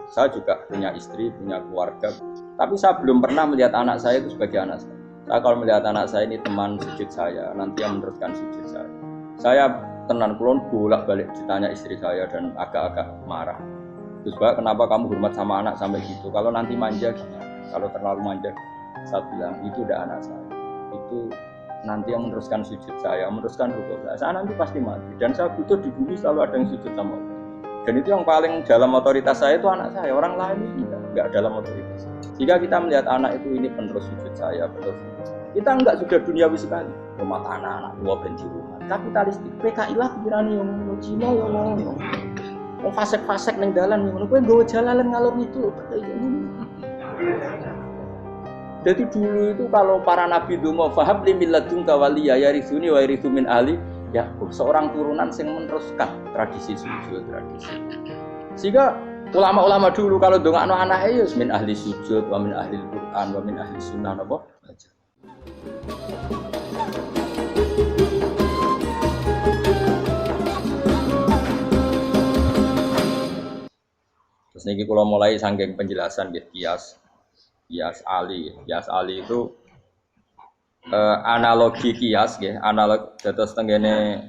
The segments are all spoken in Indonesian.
Saya juga punya istri, punya keluarga. Tapi saya belum pernah melihat anak saya itu sebagai anak saya. Saya kalau melihat anak saya ini teman sujud saya, nanti yang meneruskan sujud saya. Saya tenan kulon bolak-balik ditanya istri saya dan agak-agak marah. Terus Pak, kenapa kamu hormat sama anak sampai gitu? Kalau nanti manja gimana? Kalau terlalu manja, saya bilang itu udah anak saya. Itu nanti yang meneruskan sujud saya, meneruskan rukuk saya. Saya nanti pasti mati. Dan saya butuh di bumi selalu ada yang sujud sama Allah. Dan itu yang paling dalam otoritas saya itu anak saya. Orang lain itu enggak dalam otoritas. Jika kita melihat anak itu ini penerus sujud saya, penerus kita enggak sudah duniawi sekali. Rumah tanah, anak tua benci rumah. Kapitalistik, PKI lah pikirannya yang ngono, Cina yang ngono. Wong fasek-fasek ning dalan ngono, kowe nggawa jalalan ngalor itu. Jadi dulu itu kalau para nabi donga fahab li milladun kawaliya yarithuni wa yarithu min ahli Yakub, seorang turunan sing meneruskan tradisi sujud tradisi. Sehingga ulama-ulama dulu kalau dongakno anake ya min ahli sujud wa min ahli Quran wa min ahli sunnah napa baca. Terus niki kula mulai saking penjelasan nggih kias Ali itu analogi kias nggih, analog dados tenggene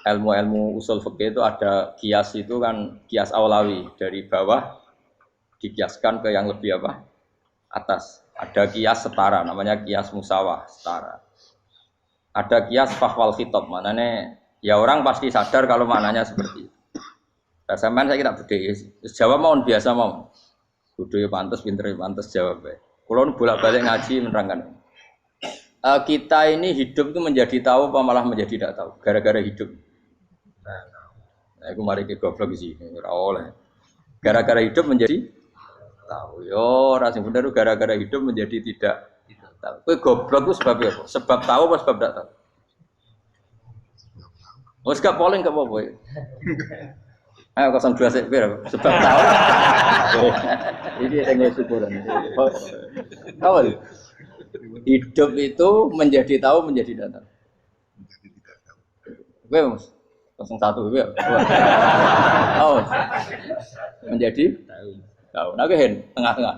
ilmu-ilmu usul fikih itu ada kias itu kan kias aulawi dari bawah dikiaskan ke yang lebih apa? Atas. Ada kias setara namanya kias musawah setara. Ada kias fahwal khitab maknanya ya orang pasti sadar kalau maknanya seperti itu. Sampeyan saya kira bedhe. Jawab mawon biasa mawon. Kudu ya pantes, pinter ya pantes jawab ya. Kulo bolak-balik ngaji menerangkan. Kita ini hidup itu menjadi tahu apa malah menjadi tidak tahu gara-gara hidup. Nah, aku mari ke goblok sih, ora oleh. Gara-gara hidup menjadi tahu. Yo, ora sing bener gara-gara hidup menjadi tidak tahu. Kowe goblok itu sebab apa? Sebab tahu apa sebab tidak tahu? Wes gak polling gak apa-apa. Ayo 02 sik pir sebab tahu. Ini yang syukuran. Tahu. Hidup itu menjadi tahu menjadi tidak tahu. Oke, Mas. 01 ya. Oh. Menjadi tahu. Nah, hen tengah-tengah.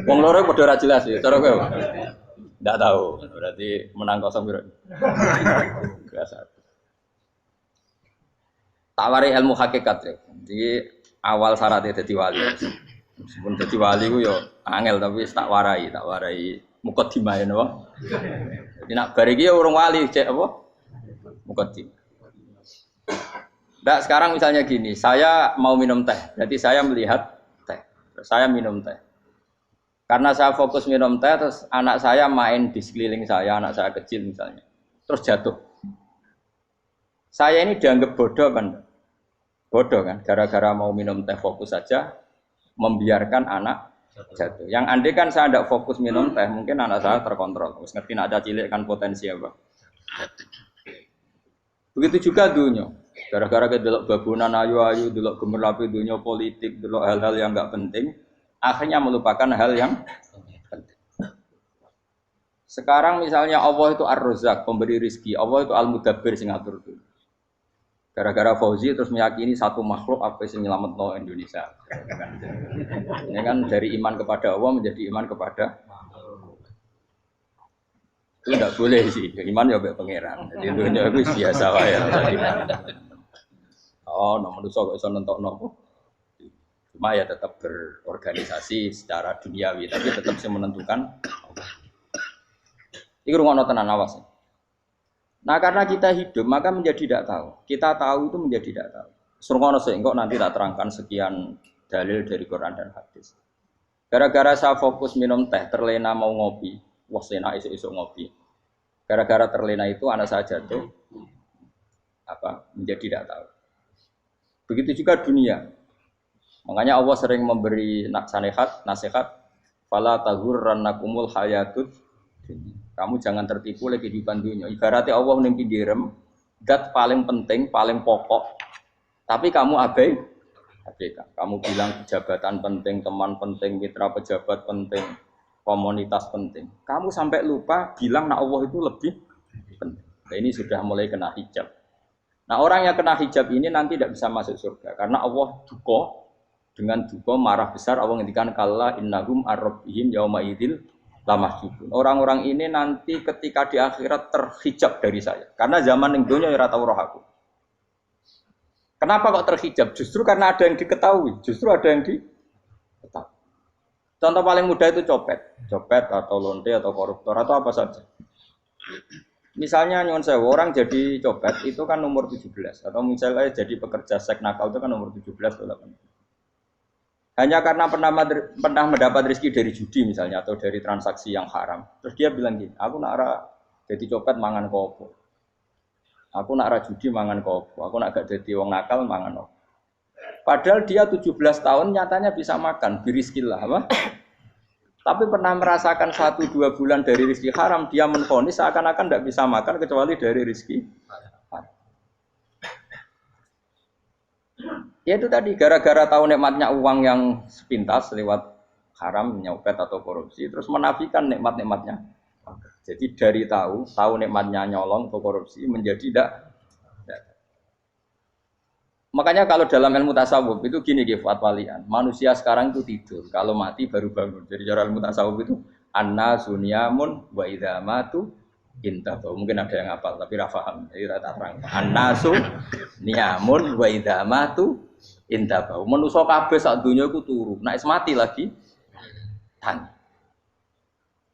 Wong loro padha ora jelas ya, cara kowe. Ndak tahu. Berarti menang 0 piro. Biasa. Tawari ilmu hakikat ya. Jadi awal syaratnya jadi wali. Meskipun jadi wali ku yo angel tapi tak warai mukadimah ya napa. Jadi nak bar iki urung wali cek apa? Mukadimah. Ndak sekarang misalnya gini, saya mau minum teh. Berarti saya melihat teh. Saya minum teh. Karena saya fokus minum teh terus anak saya main di sekeliling saya, anak saya kecil misalnya. Terus jatuh. Saya ini dianggap bodoh kan? Bodoh kan? Gara-gara mau minum teh fokus saja, membiarkan anak jatuh. Yang andai kan saya tidak fokus minum teh, mungkin anak saya terkontrol. Terus ngerti ada cilik kan potensi apa? Begitu juga dunia. Gara-gara delok babunan ayu-ayu, delok gemerlapi dunia politik, delok hal-hal yang enggak penting, akhirnya melupakan hal yang penting. Sekarang misalnya Allah itu Ar-Razzaq, pemberi rezeki, Allah itu Al-Mudabbir sing ngatur dunia. Gara-gara Fauzi terus meyakini satu makhluk apa yang nyelametno Indonesia. Ini kan dari iman kepada Allah menjadi iman kepada itu tidak boleh sih. Iman ya mbek pangeran. Jadi dunia itu biasa wae. Oh, nomor manusia kok iso nentokno. Cuma ya tetap berorganisasi secara duniawi, tapi tetap sih menentukan. Iki rungono tenan awas. Nah karena kita hidup maka menjadi tidak tahu. Kita tahu itu menjadi tidak tahu. Surungono sehingga nanti tak terangkan sekian dalil dari Quran dan hadis. Gara-gara saya fokus minum teh, terlena mau ngopi, wah sena esok ngopi. Gara-gara terlena itu anak saya jatuh, menjadi tidak tahu. Begitu juga dunia. Makanya Allah sering memberi nasihat, fala taghurrannakumul hayatud dunya. Kamu jangan tertipu oleh kehidupan dunia. Ibaratnya Allah ning pinggirem, zat paling penting, paling pokok. Tapi kamu abaikan. Kamu bilang jabatan penting, teman penting, mitra pejabat penting, komunitas penting. Kamu sampai lupa bilang nah Allah itu lebih penting. Nah, ini sudah mulai kena hijab. Nah orang yang kena hijab ini nanti tidak bisa masuk surga karena Allah duka Dengan duka marah besar Allah ngendikan kalla innahum ar-rabbihim yauma idzil lamahjubun. Orang-orang ini nanti ketika di akhirat terhijab dari saya. Karena zaman ning donya ya ora tau roh aku. Kenapa kok terhijab? Justru karena ada yang diketahui, justru ada yang diketahui. Contoh paling mudah itu copet atau lonte atau koruptor atau apa saja. Misalnya nyuwun sewu orang jadi copet itu kan umur 17 atau misalnya jadi pekerja seks nakal itu kan umur 17 atau 18. Hanya karena pernah mendapat rezeki dari judi misalnya atau dari transaksi yang haram. Terus dia bilang gini, aku nak jadi copet mangan kopo. Aku nak judi mangan kopo. Aku nak gak jadi wong nakal mangan kopo. Padahal dia 17 tahun nyatanya bisa makan, biriskillah apa? Tapi pernah merasakan 1-2 bulan dari rezeki haram, dia menvonis seakan-akan tidak bisa makan kecuali dari rezeki haram. Ya itu tadi, gara-gara tahu nikmatnya uang yang sepintas lewat haram, nyopet atau korupsi, terus menafikan nikmat-nikmatnya. Jadi dari tahu nikmatnya nyolong atau korupsi menjadi tidak. Makanya kalau dalam ilmu tasawuf itu gini Fuad Walian, manusia sekarang itu tidur, kalau mati baru bangun. Jadi cara ilmu tasawuf itu anna sunyamun wa idza matu intabu. Mungkin ada yang hafal tapi ra paham. Jadi rata terang. Anna sunyamun wa idza matu intabu. Manusa kabeh sak donya iku turu. Nek wis mati lagi tan.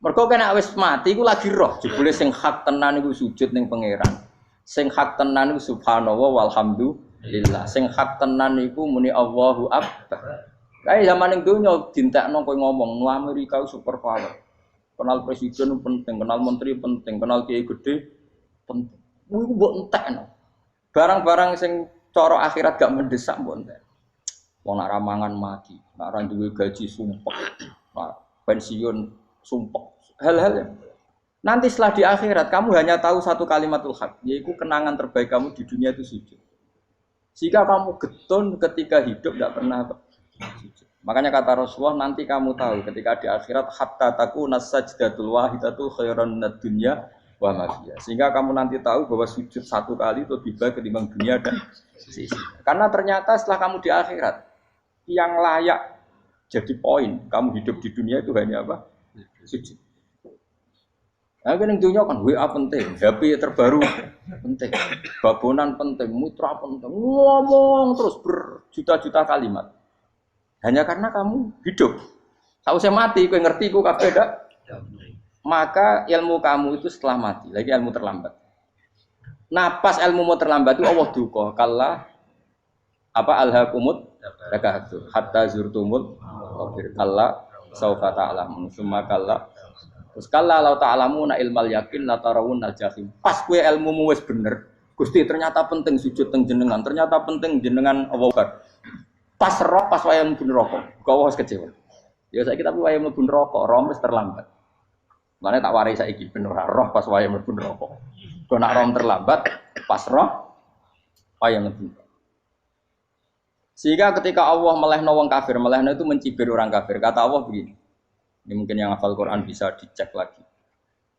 Mergo kena wis mati iku lagi roh. Jebule sing hak tenan iku sujud ning pangeran. Sing hak tenan iku subhanallah walhamdulillah. Sing hak tenan iku muni Allahu akbar. Kae zaman ning donya dintekno kowe ngomong nu Amerika super power. Kenal presiden penting, kenal menteri penting, kenal kiai gede penting. Iku mbok entekno. Barang-barang sing cara akhirat gak mendesak mbok entek. Wong nak ramangan mati, nak ra duwe gaji sumpek. Pensiun sumpek. Hal-hal yang nanti setelah di akhirat kamu hanya tahu satu kalimatul haq, yaitu kenangan terbaik kamu di dunia itu sujud. Jika kamu getun ketika hidup tidak pernah sujud. Makanya kata Rasulullah nanti kamu tahu ketika di akhirat hatta takuna sajdatul wahidatu khairan minad dunya wa ma fiha. Sehingga kamu nanti tahu bahwa sujud satu kali itu lebih baik ketimbang dunia dan sisi. Karena ternyata setelah kamu di akhirat yang layak jadi poin kamu hidup di dunia itu hanya apa? Sujud. Nah, kan yang dunia kan WA penting, HP terbaru penting, babonan penting, mitra penting, ngomong terus berjuta-juta kalimat. Hanya karena kamu hidup. Tahu saya mati, kau ngerti, kau kabeh dak. Maka ilmu kamu itu setelah mati, lagi ilmu terlambat. Nah, pas ilmu mau terlambat itu Allah duka, kalla apa alhaqumut takatsur hatta zurtumul kalla saufa ta'lamun summa kalla. Terus kalla law ta'lamuna ilmal yakin la tarawunnal jahim. Pas kowe ilmumu wis bener, Gusti ternyata penting sujud teng jenengan, ternyata penting jenengan Allah. Pas roh pas wayah mlebu neraka, kok wis kecewa. Ya saiki tapi wayah mlebu neraka, roh wis terlambat. Mane tak warai saiki ben ora roh pas wayah mlebu neraka. Kok nak roh terlambat, pas roh wayah mlebu. Sehingga ketika Allah melehno wong kafir, melehno itu mencibir orang kafir. Kata Allah begini. Ini mungkin yang hafal Quran bisa dicek lagi.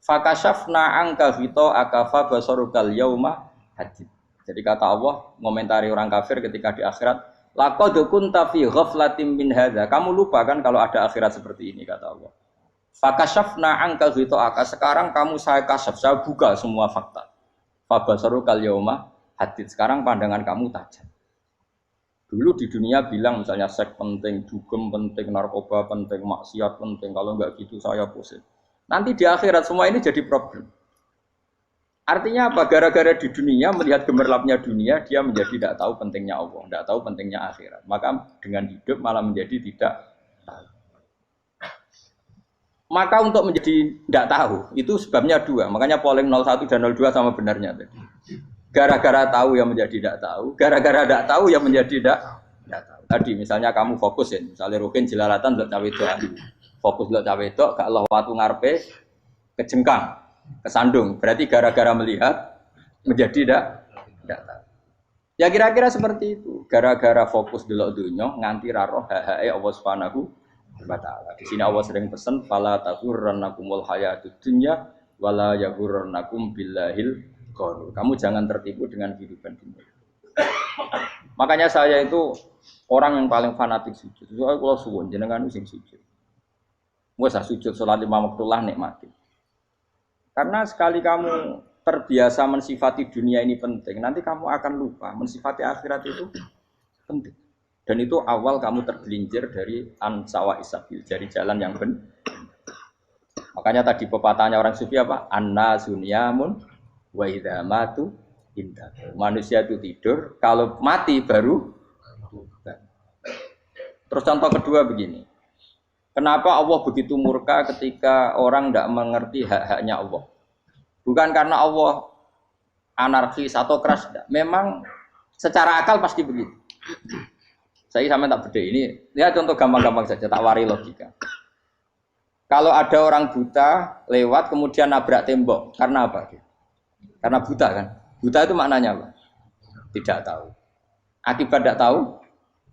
Fakashafna anka ghita akafa basarukal yauma hadid. Jadi kata Allah ngomentari orang kafir ketika di akhirat, laqad kunta fi ghaflatin min hadza. Kamu lupa kan kalau ada akhirat seperti ini kata Allah. Fakashafna anka ghita aka. Sekarang kamu saya kasaf, saya buka semua fakta. Fa basarukal yauma hadid. Sekarang pandangan kamu tajam. Dulu di dunia bilang misalnya seks penting, dugem penting, narkoba penting, maksiat penting. Kalau enggak gitu saya pusing. Nanti di akhirat semua ini jadi problem. Artinya apa? Gara-gara di dunia melihat gemerlapnya dunia, dia menjadi tidak tahu pentingnya Allah, tidak tahu pentingnya akhirat. Maka dengan hidup malah menjadi tidak tahu. Maka untuk menjadi tidak tahu itu sebabnya dua. Makanya polling 01 dan 02 sama benarnya tadi. Gara-gara tahu yang menjadi tidak tahu, gara-gara tidak tahu yang menjadi tidak tahu. Tadi misalnya kamu fokus ya, misalnya rukin jelalatan untuk cawe itu, fokus untuk cawe itu, gak Allah waktu ngarepe kejengkang, kesandung. Berarti gara-gara melihat menjadi tidak tahu. Ya kira-kira seperti itu. Gara-gara fokus delok dunya nganti ra roh hae Allah Subhanahu wa taala. Di sini Allah sering pesan fala taghurrannakumul hayatud dunya wala yaghurrannakum billahil. Kamu jangan tertipu dengan kehidupan dunia. Makanya saya itu Orang yang paling fanatik sujud. Soalnya kalau suwun jenengan sing sujud. Wes sujud salat 5 waktu lah nikmati. Karena sekali kamu terbiasa mensifati dunia ini penting, nanti kamu akan lupa mensifati akhirat itu penting. Dan itu awal kamu tergelincir dari ansawa isabil, dari jalan yang benar. Makanya tadi pepatahnya orang sufi apa? Anna sunyamun wa idza matu indah. Manusia itu tidur, kalau mati baru. Terus contoh kedua begini. Kenapa Allah begitu murka ketika orang tidak mengerti hak-haknya Allah? Bukan karena Allah anarkis atau keras, tidak. Memang secara akal pasti begitu. Saya sama tak beda ini. Ya contoh gampang-gampang saja, tak wari logika. Kalau ada orang buta lewat kemudian nabrak tembok, karena apa? Karena buta kan? Buta itu maknanya apa? Tidak tahu. Akibat tidak tahu,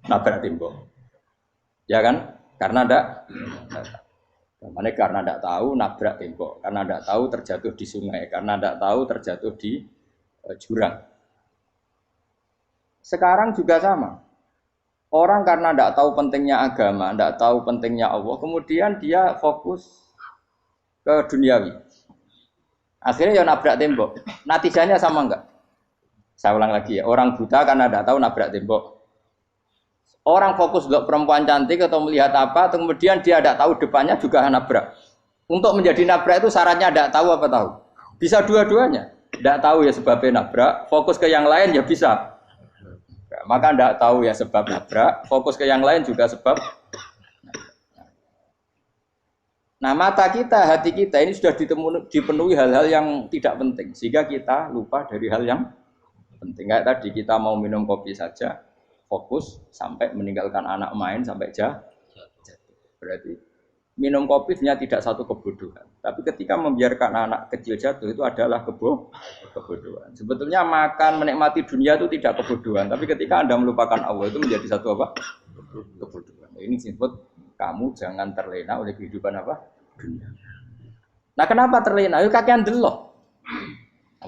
nabrak tembok. Ya kan? Karena tidak. Karena tidak tahu nabrak tembok, karena tidak tahu terjatuh di sungai, karena tidak tahu terjatuh di jurang. Sekarang juga sama. Orang karena tidak tahu pentingnya agama, tidak tahu pentingnya Allah, kemudian dia fokus ke duniawi. Akhirnya ya nabrak tembok. Natijanya sama enggak? Saya ulang lagi ya. Orang buta karena tidak tahu nabrak tembok. Orang fokus untuk perempuan cantik atau melihat apa, kemudian dia tidak tahu depannya juga nabrak. Untuk menjadi nabrak itu syaratnya tidak tahu apa tahu. Bisa dua-duanya. Tidak tahu ya sebabnya nabrak, fokus ke yang lain ya bisa. Maka tidak tahu ya sebab nabrak, fokus ke yang lain juga sebab. Nah mata kita, hati kita ini sudah dipenuhi hal-hal yang tidak penting, sehingga kita lupa dari hal yang penting. Kayak tadi kita mau minum kopi saja, fokus sampai meninggalkan anak main sampai jatuh. Berarti minum kopi sebenarnya tidak satu kebodohan, tapi ketika membiarkan anak kecil jatuh itu adalah kebodohan. Sebetulnya makan menikmati dunia itu tidak kebodohan, tapi ketika Anda melupakan Allah itu menjadi satu apa? Kebodohan. Ini disebut kamu jangan terlena oleh kehidupan apa? Dunia. Nah kenapa terlena? Yuk kakean delok.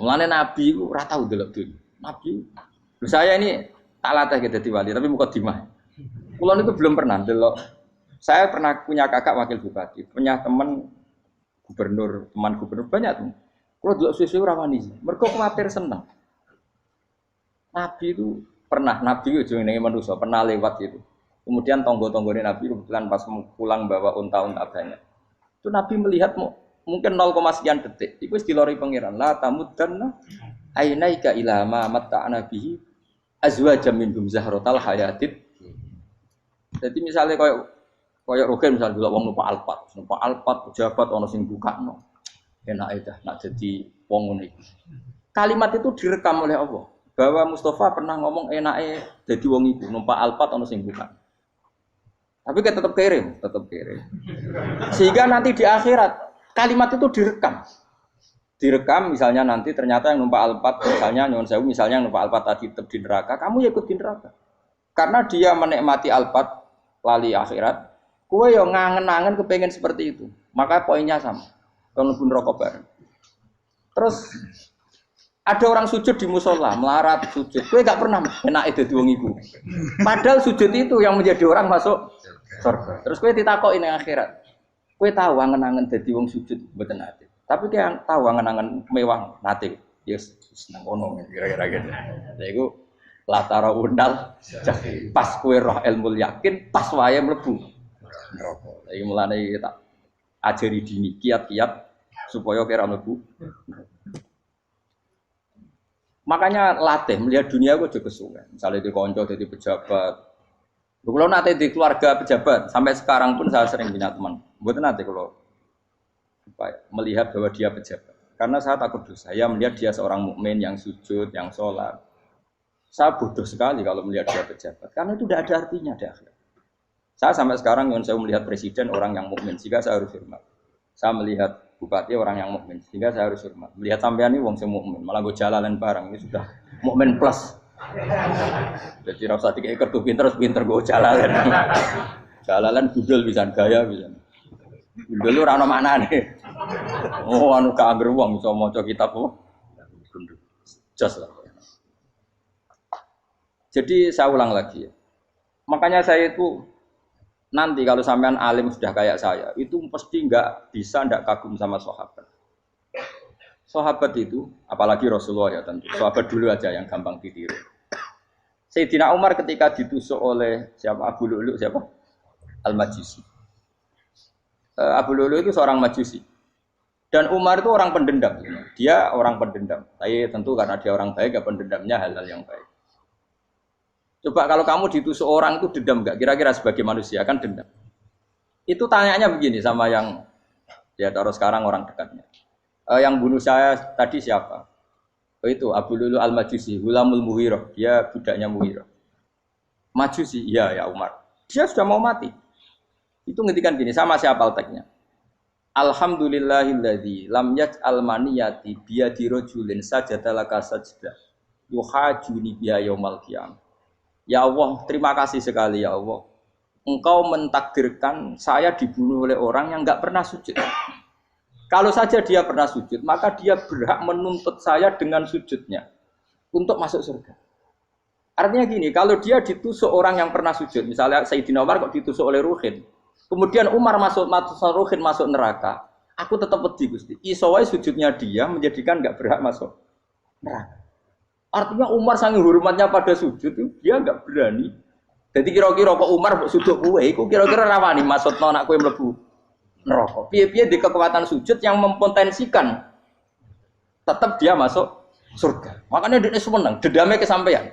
Mulane Nabi itu ora tau delok dunia. Nabi, saya ini tak latih gitu di wali, tapi mukadimah. Kulon itu belum pernah delok. Saya pernah punya kakak wakil bupati, punya teman gubernur banyak tuh. Kalau dulu susu rawani, mereka khawatir senang. Nabi itu pernah, Nabi itu jenenge manusia pernah lewat itu. Kemudian tonggo-tonggone Nabi kebetulan pas pulang bawa unta-unta banyak. Itu Nabi melihat mungkin 0, sekian detik. Itu dilori pangeran. La tamuddanna ainaika ila ma matta'na bihi azwajan minhum zahratal hayatid. Jadi misalnya kayak Rogen misalnya dulu wong numpak Alphard pejabat ono sing bukakno. Enak aja nak jadi wong ngene iki. Kalimat itu direkam oleh Allah bahwa Mustafa pernah ngomong enake dadi wong iku numpak Alphard ono sing buka. Tapi kan tetap kirim. Sehingga nanti di akhirat kalimat itu direkam. Direkam misalnya nanti ternyata yang numpak Alphard misalnya nyuwun sewu misalnya yang numpak Alphard tadi tetap di neraka, kamu ya ikut di neraka. Karena dia menikmati Alphard lali akhirat. Kue yang ngangen-ngangen kepengen seperti itu, maka poinnya sama. Kalau pun rokok bareng. Terus ada orang sujud di musola, melarat sujud. Kue gak pernah enak itu wong iku. Padahal sujud itu yang menjadi orang masuk surga. Terus kue ditakoki ning akhirat. Kue tahu angen-angen dadi wong sujud mboten nate. Tapi kue tahu angen-angen mewah nate. Yes, seneng ono kira-kira gitu. Lha iku latara undal pas kue roh ilmu yakin, pas wae mlebu neraka. Iki mulane tak ajari dini kiat-kiat supaya kira mlebu. Makanya latih melihat dunia kok juga kesuwen. Misalnya di konco jadi pejabat. Kalau nanti di keluarga pejabat sampai sekarang pun saya sering punya teman. Mboten nanti kalau melihat bahwa dia pejabat. Karena saya takut dosa. Saya melihat dia seorang mukmin yang sujud, yang sholat. Saya bodoh sekali kalau melihat dia pejabat. Karena itu tidak ada artinya di akhirat. Saya sampai sekarang yang saya melihat presiden orang yang mukmin, sehingga saya harus hormat. Saya melihat bupati orang yang mukmin, sehingga saya harus hormat. Melihat sampean ini wong sing mukmin, malah gue jalalan barang ini sudah mukmin plus. Jadi rasa tiga kartu pinter gue jalalan. Jalalan budel bisa gaya bisa. Budel lu rano mana nih? Oh anu keangger wong bisa maca kitab apa? Jos lah. Jadi saya ulang lagi ya. Makanya saya itu nanti kalau sampean alim sudah kayak saya, itu pasti nggak bisa nggak kagum sama sahabat. Sahabat itu, apalagi Rasulullah ya tentu. Sahabat dulu aja yang gampang ditiru. Sayyidina Umar ketika ditusuk oleh siapa Abu Lu'lu siapa? Al-Majusi. Abu Lu'lu itu seorang Majusi. Dan Umar itu orang pendendam. Dia orang pendendam. Tapi tentu karena dia orang baik, ya pendendamnya hal-hal yang baik. Coba kalau kamu ditusuk orang itu dendam enggak? Kira-kira sebagai manusia kan dendam. Itu tanyanya begini sama yang ya taruh sekarang orang dekatnya. Yang bunuh saya tadi siapa? Oh itu Abu Lu'lu Al-Majusi, Hulamul Muhirah. Dia budaknya Muhirah. Majusi, iya ya Umar. Dia sudah mau mati. Itu ngendikan gini, sama siapa alteknya? Alhamdulillahilladzi lam yaj'al maniyati biyadi rajulin sajadalaka sajdah yuhajuni biya yaumal qiyamah. Ya Allah, terima kasih sekali ya Allah. Engkau mentakdirkan saya dibunuh oleh orang yang enggak pernah sujud. Kalau saja dia pernah sujud, maka dia berhak menuntut saya dengan sujudnya untuk masuk surga. Artinya gini, kalau dia ditusuk orang yang pernah sujud, misalnya Sayyidina Umar kok ditusuk oleh Ruhin, kemudian Umar Ruhin masuk neraka, aku tetap pedih Gusti. Isowai sujudnya dia menjadikan nggak berhak masuk neraka. Artinya Umar saking hormatnya pada sujud itu dia nggak berani. Jadi kira-kira kok Umar sujud kue, itu kira-kira rawani maksud anak kue mlebu neraka. Piye-piye di kekuatan sujud yang mempotensikan tetap dia masuk surga. Makanya dia seneng, dedame kesampaian.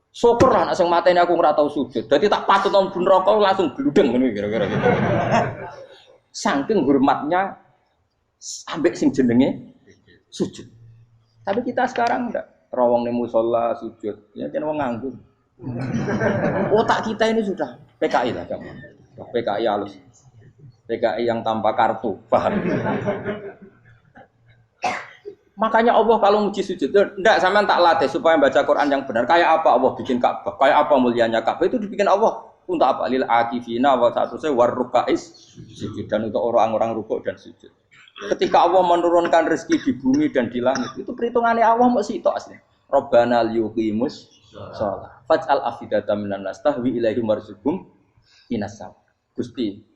Syukurlah nek sing mateni aku ora tau sujud. Dadi tak patut nang neraka langsung gludeng ngene kira-kira gitu. Saking hormatnya ambek sing jenenge sujud. Tapi kita sekarang enggak. Rawong ning musala sujud. Ya jan wong nganggur. Otak kita ini sudah PKI lah kamu. PKI halus. PKI yang tanpa kartu, paham? Makanya Allah kalau muji sujud, enggak sampean tak latih supaya baca Quran yang benar. Kayak apa Allah bikin Ka'bah? Kayak apa mulianya Ka'bah? Itu dibikin Allah untuk apa? Lil akifina wa sa'tusai warrukais sujud, dan untuk orang-orang rukuk dan sujud. Ketika Allah menurunkan rezeki di bumi dan di langit, itu perhitungannya Allah mau sitok asli. Rabbana liyuqimus shalah. Faj'al afidatan minan nas tahwi ilaihim warzuqhum minas sama. Gusti,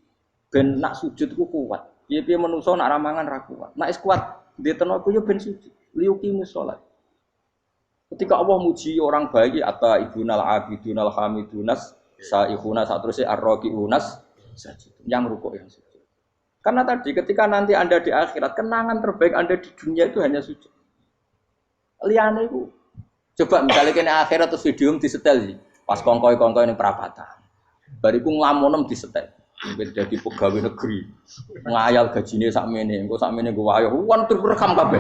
ben nak sujud ku kuat. Piye-piye menungso nak ramangan ra kuat. Nak is kuat diteno ku yo ben sujud. Liyuqimus shalah. Ketika Allah muji orang baik atau ibunal abidunal hamidunas saihuna satruse arraqiunas sajid. Yang rukuk yang sujud. Karena tadi ketika nanti Anda di akhirat, kenangan terbaik Anda di dunia itu hanya sujud. Liyane iku coba misalnya kene akhirat terus video disetel sih. Pas kongkoi-kongkoi ning perapatan. Bariku nglamonem disetel. Mungkin jadi pegawai negeri, ngayal gajinya sakmene, engko sakmene gue wayo, wan terekam kabeh.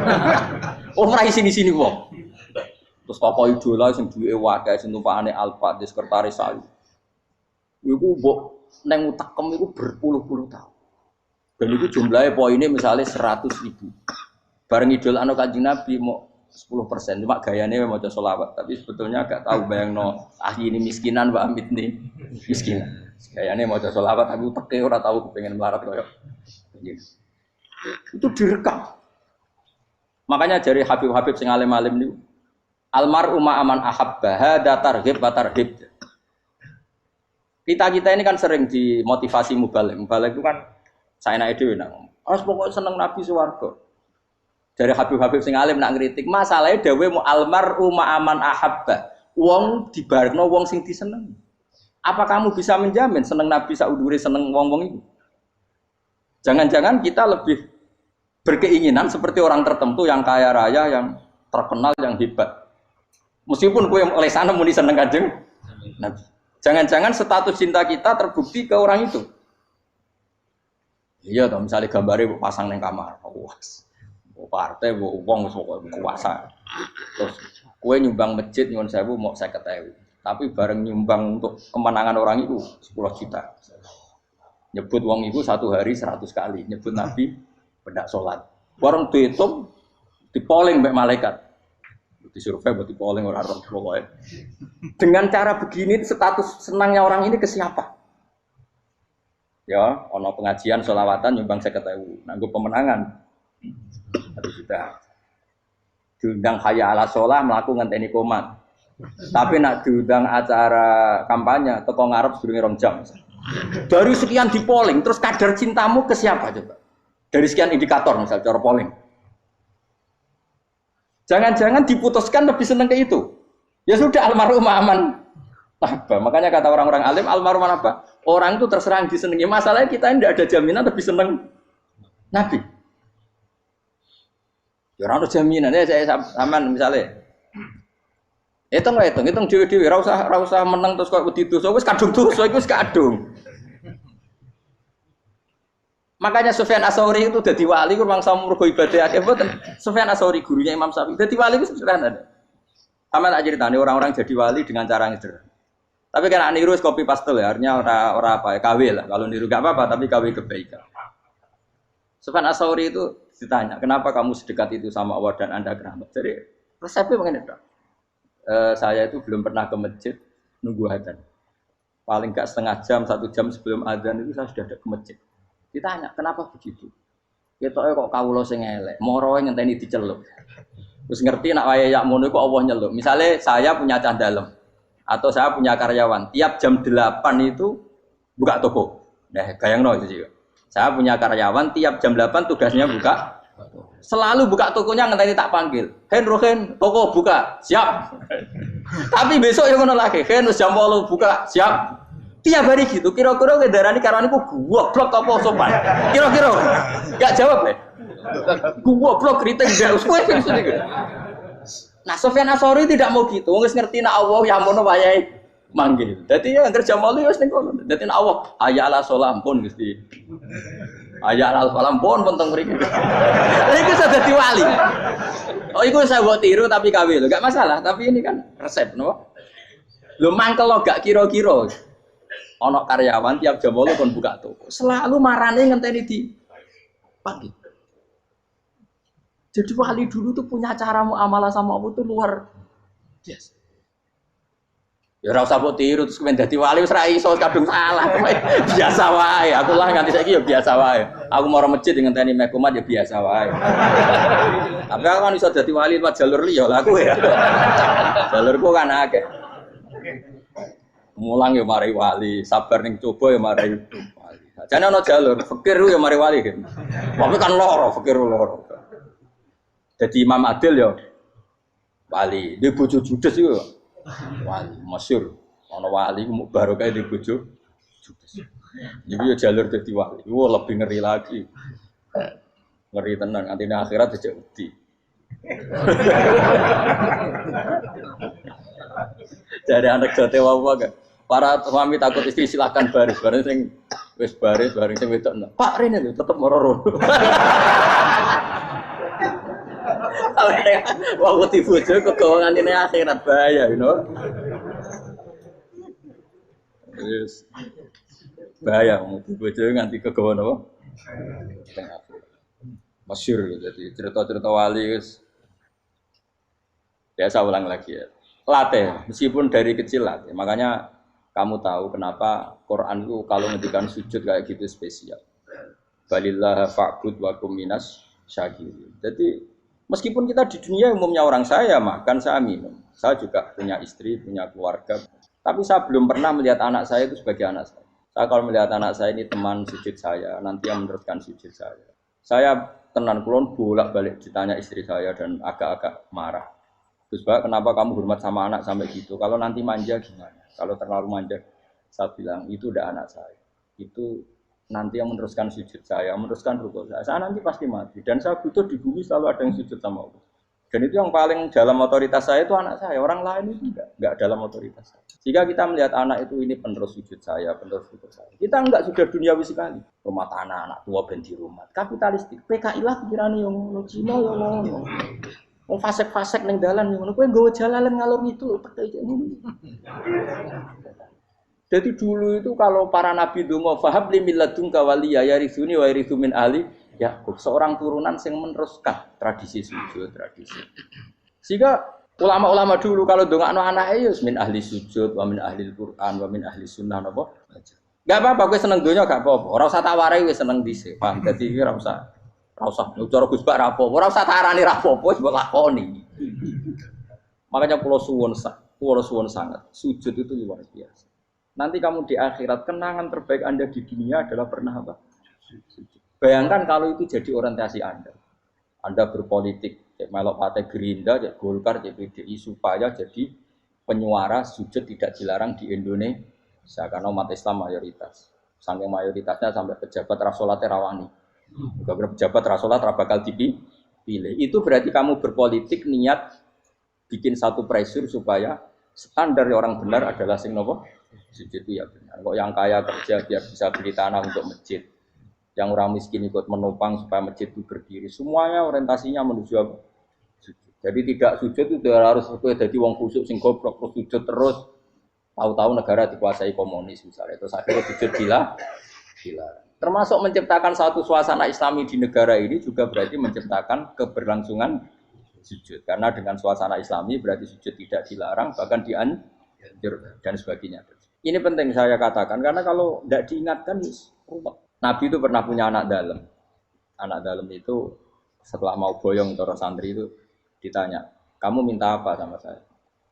Oh ora sini-sini wong. Terus tokoh idola sing duwe wadah sing tumpakane Alfa di sekretaris saya. Iku mbok neng utekem iku berpuluh-puluh tahun. Dan itu jumlahnya poinnya misalnya 100.000. Bareng idola anu Kanjeng Nabi mau 10%, cuma gayanya mau maca selawat, tapi sebetulnya agak tahu bayangno ahli ini miskinan, Mbak Amit nih miskinan. Kayaknya mau jadi solawat, aku teke ora tahu pengen melarat koyo. Itu direkam. Makanya dari Habib-habib sing alim-alim niku, almar'u ma'aman ahabba hada targhib wa tarhib. Kita ini kan sering dimotivasi mubaligh. Mubaligh itu kan saenake dhewe nang. Harus pokoknya seneng Nabi swarga. Dari Habib-habib sing alim nak ngritik, masalahnya dawuh mu almar'u ma'aman ahabba. Wong dibarno wong sing diseneng. Apa kamu bisa menjamin seneng Nabi saudure seneng wong-wong itu? Jangan-jangan kita lebih berkeinginan seperti orang tertentu yang kaya raya, yang terkenal, yang hebat. Meskipun kue oleh sana muni seneng Kanjeng Nabi. Jangan-jangan status cinta kita terbukti ke orang itu. Iya toh, misalnya gambarnya pasang neng kamar, puas. Partai, wong kuasa. Terus kue nyumbang masjid nyuwun sewu mau 50.000. Tapi bareng nyumbang untuk kemenangan orang itu 10 juta. Nyebut wong itu satu hari 100 kali. Nyebut Nabi pendak sholat. Bareng dihitung, dipoling mbak malaikat. Disurvei buat dipoling orang-orang pokoknya. Dengan cara begini status senangnya orang ini ke siapa? Ya, ono pengajian sholawatan nyumbang 50.000. Nanggo pemenangan 1 juta. Diundang hayya ala sholah melakukan teknik komat. Tapi nak diundang acara kampanye teko ngarep sedurunge 2 jam. Dari sekian di polling, terus kadar cintamu ke siapa coba? Dari sekian indikator misal cara polling. Jangan-jangan diputuskan lebih seneng ke itu. Ya sudah almarhum aman. Apa? Makanya kata orang-orang alim almarhum apa? Orang itu terserang disenangi. Masalahnya kita tidak ada jaminan lebih seneng Nabi. Ya orang ada jaminan ya saya aman misalnya. Hitung dewi-dewi, rasa menang terus kok wedi dosa, wis kadung dosa iku wis kadung. Makanya Sufyan Ats-Tsauri itu dadi wali ku mangsa mergo ibadah akeh mboten. Sufyan Ats-Tsauri gurunya Imam Syafi'i. Dadi wali ku sederhana. Sama tak ceritane orang-orang jadi wali dengan cara sederhana. Tapi kan niru copy paste ya, artinya ora apa ya, KW lah. Kalau niru enggak apa-apa, tapi KW kebaikan. Sufyan Ats-Tsauri itu ditanya, "Kenapa kamu sedekat itu sama Allah dan Anda keramat?" Jadi resepnya begini, Dok. Saya itu belum pernah ke masjid nunggu adzan. Paling enggak setengah jam, 1 jam sebelum adzan itu saya sudah ada ke masjid. Ditanya, "Kenapa begitu?" Ketoke kok kawula sing elek, moro ngenteni diceluk. Terus ngerti nak wayahe yak mono iku Allah nyeluk. Misale saya punya cah dalem atau saya punya karyawan, tiap jam 8 itu buka toko. Nah, bayangno itu juga. Saya punya karyawan tiap jam 8 tugasnya buka. Selalu buka tokonya ngenteni tak panggil. "Hen Rohen, toko buka." "Siap." Tapi besok yang ngono lagi, "Hen wis jam 8 buka." "Siap." Tiap hari gitu. Kira-kira ngendarani karaniku goblok apa sopan? Kira-kira. Enggak jawab ya. Goblok kritik ndak usah gitu. Nah, Sufyan Ats-Tsauri tidak mau gitu. Wis ngerti nek Allah ya mono wayahe manggil. Dadi ya anggere jam 8 wis ning kono. Dadi nek Allah ayala salam pun Gusti. Ayala salam pun teng mriki. Iku sudah dadi wali. Oh, iku saya buat tiru tapi KW lho. Enggak masalah, tapi ini kan resep, no. Lho mangkel lo gak kira-kira. Ono karyawan tiap jam 8 kon buka toko. Selalu marane ngenteni di pagi. Jadi wali dulu tuh punya cara muamalah sama Allah tuh luar biasa. Ya ora usah mbok tiru terus kemen dadi wali wis ra iso kadung salah. Biasa wae. Aku lah nganti saiki ya biasa wae. Aku mau masjid ngenteni mekumat ya biasa wae. Tapi aku kan iso dadi wali lewat jalur liya lah aku ya. Jalurku kan akeh. Mulang ya mari wali, sabar ning coba ya mari wali. Jane ana jalur fikir ya mari wali kan. Tapi kan loro, fikir loro. Jadi Imam Adil ya wali, di bojo judes iku wali masyhur. Ana wali ku barokah di bojo judes. Jadi ya jalur dadi wali. Wah lebih ngeri lagi. Ngeri tenan antine akhirat aja wedi. Jadi anak jote wae kan. Para suami takut istri silakan baris, bareng sing wis baris, bareng sing wedok. Pak Rene lho tetep moro-moro. Wah, wedi bojo kegawangan ini akhirat bahaya, you know. Yes. Bahaya wedi bojo nganti kegawan apa? Masyhur jadi cerita-cerita wali wis. Biasa ulang lagi ya. Latih, meskipun dari kecil latih. Makanya kamu tahu kenapa Quran itu kalau ngendikan sujud kayak gitu spesial. Balillah fa'bud wa kum minas syakirin. Jadi meskipun kita di dunia umumnya orang saya makan, saya minum. Saya juga punya istri, punya keluarga. Tapi saya belum pernah melihat anak saya itu sebagai anak saya. Saya kalau melihat anak saya ini teman sujud saya, nanti yang meneruskan sujud saya. Saya tenan kulon bolak-balik ditanya istri saya dan agak-agak marah. Terus Pak, kenapa kamu hormat sama anak sampai gitu? Kalau nanti manja gimana? Kalau terlalu manja, saya bilang itu udah anak saya. Itu nanti yang meneruskan sujud saya, meneruskan rukuk saya. Saya nanti pasti mati. Dan saya butuh di bumi selalu ada yang sujud sama Allah. Dan itu yang paling dalam otoritas saya itu anak saya. Orang lain itu enggak dalam otoritas saya. Jika kita melihat anak itu ini penerus sujud saya, penerus rukuk saya. Kita enggak sudah duniawi sekali. Rumah tanah, anak tua ben di rumah. Kapitalistik. PKI lah pikirannya yang ngono, Cina yang ngono. Wong fasek-fasek ning dalan ngono kowe nggawa jalalan ngalor ngidul petek ngono. Jadi dulu itu kalau para nabi donga fahab li milladunka waliya yarithuni wa yarithu min ahli Yakub, seorang turunan yang meneruskan tradisi sujud, tradisi. Sehingga ulama-ulama dulu kalau dongakno anake ya min ahli sujud, wa min ahli Al-Qur'an, wa min ahli sunnah napa. Enggak apa-apa kowe seneng donya gak apa-apa. Ora usah tak warai wis seneng dhisik. Paham? Dadi ora usah cara Gus Bak rapopo, ora usah tarani rapopo wis mbok lakoni. Makanya kula suwun suwon sangat. Sujud itu luar biasa. Nanti kamu di akhirat kenangan terbaik Anda di dunia adalah pernah apa? Sujud. Bayangkan kalau itu jadi orientasi Anda. Anda berpolitik, cek melok partai Gerindra, cek Golkar, cek PDI supaya jadi penyuara sujud tidak dilarang di Indonesia karena umat Islam mayoritas. Saking mayoritasnya sampai pejabat rasolat rawani. Juga pejabat rasolat bakal dipilih. Itu berarti kamu berpolitik niat bikin satu pressure supaya standar orang benar adalah sing nopo sujud itu ya benar. Kok yang kaya kerja biar bisa beli tanah untuk masjid. Yang orang miskin ikut menopang supaya masjid itu berdiri. Semuanya orientasinya menuju apa? Sujud. Jadi tidak sujud itu harus jadi wong khusyuk sing goblok terus sujud terus. Tahu-tahu negara dikuasai komunis misalnya. Terus akhirnya sujud gila. Termasuk menciptakan satu suasana Islami di negara ini juga berarti menciptakan keberlangsungan sujud. Karena dengan suasana Islami berarti sujud tidak dilarang bahkan dianjurkan dan sebagainya. Ini penting saya katakan karena kalau tidak diingatkan Nabi itu pernah punya anak dalam. Anak dalam itu setelah mau boyong terus santri itu ditanya, kamu minta apa sama saya?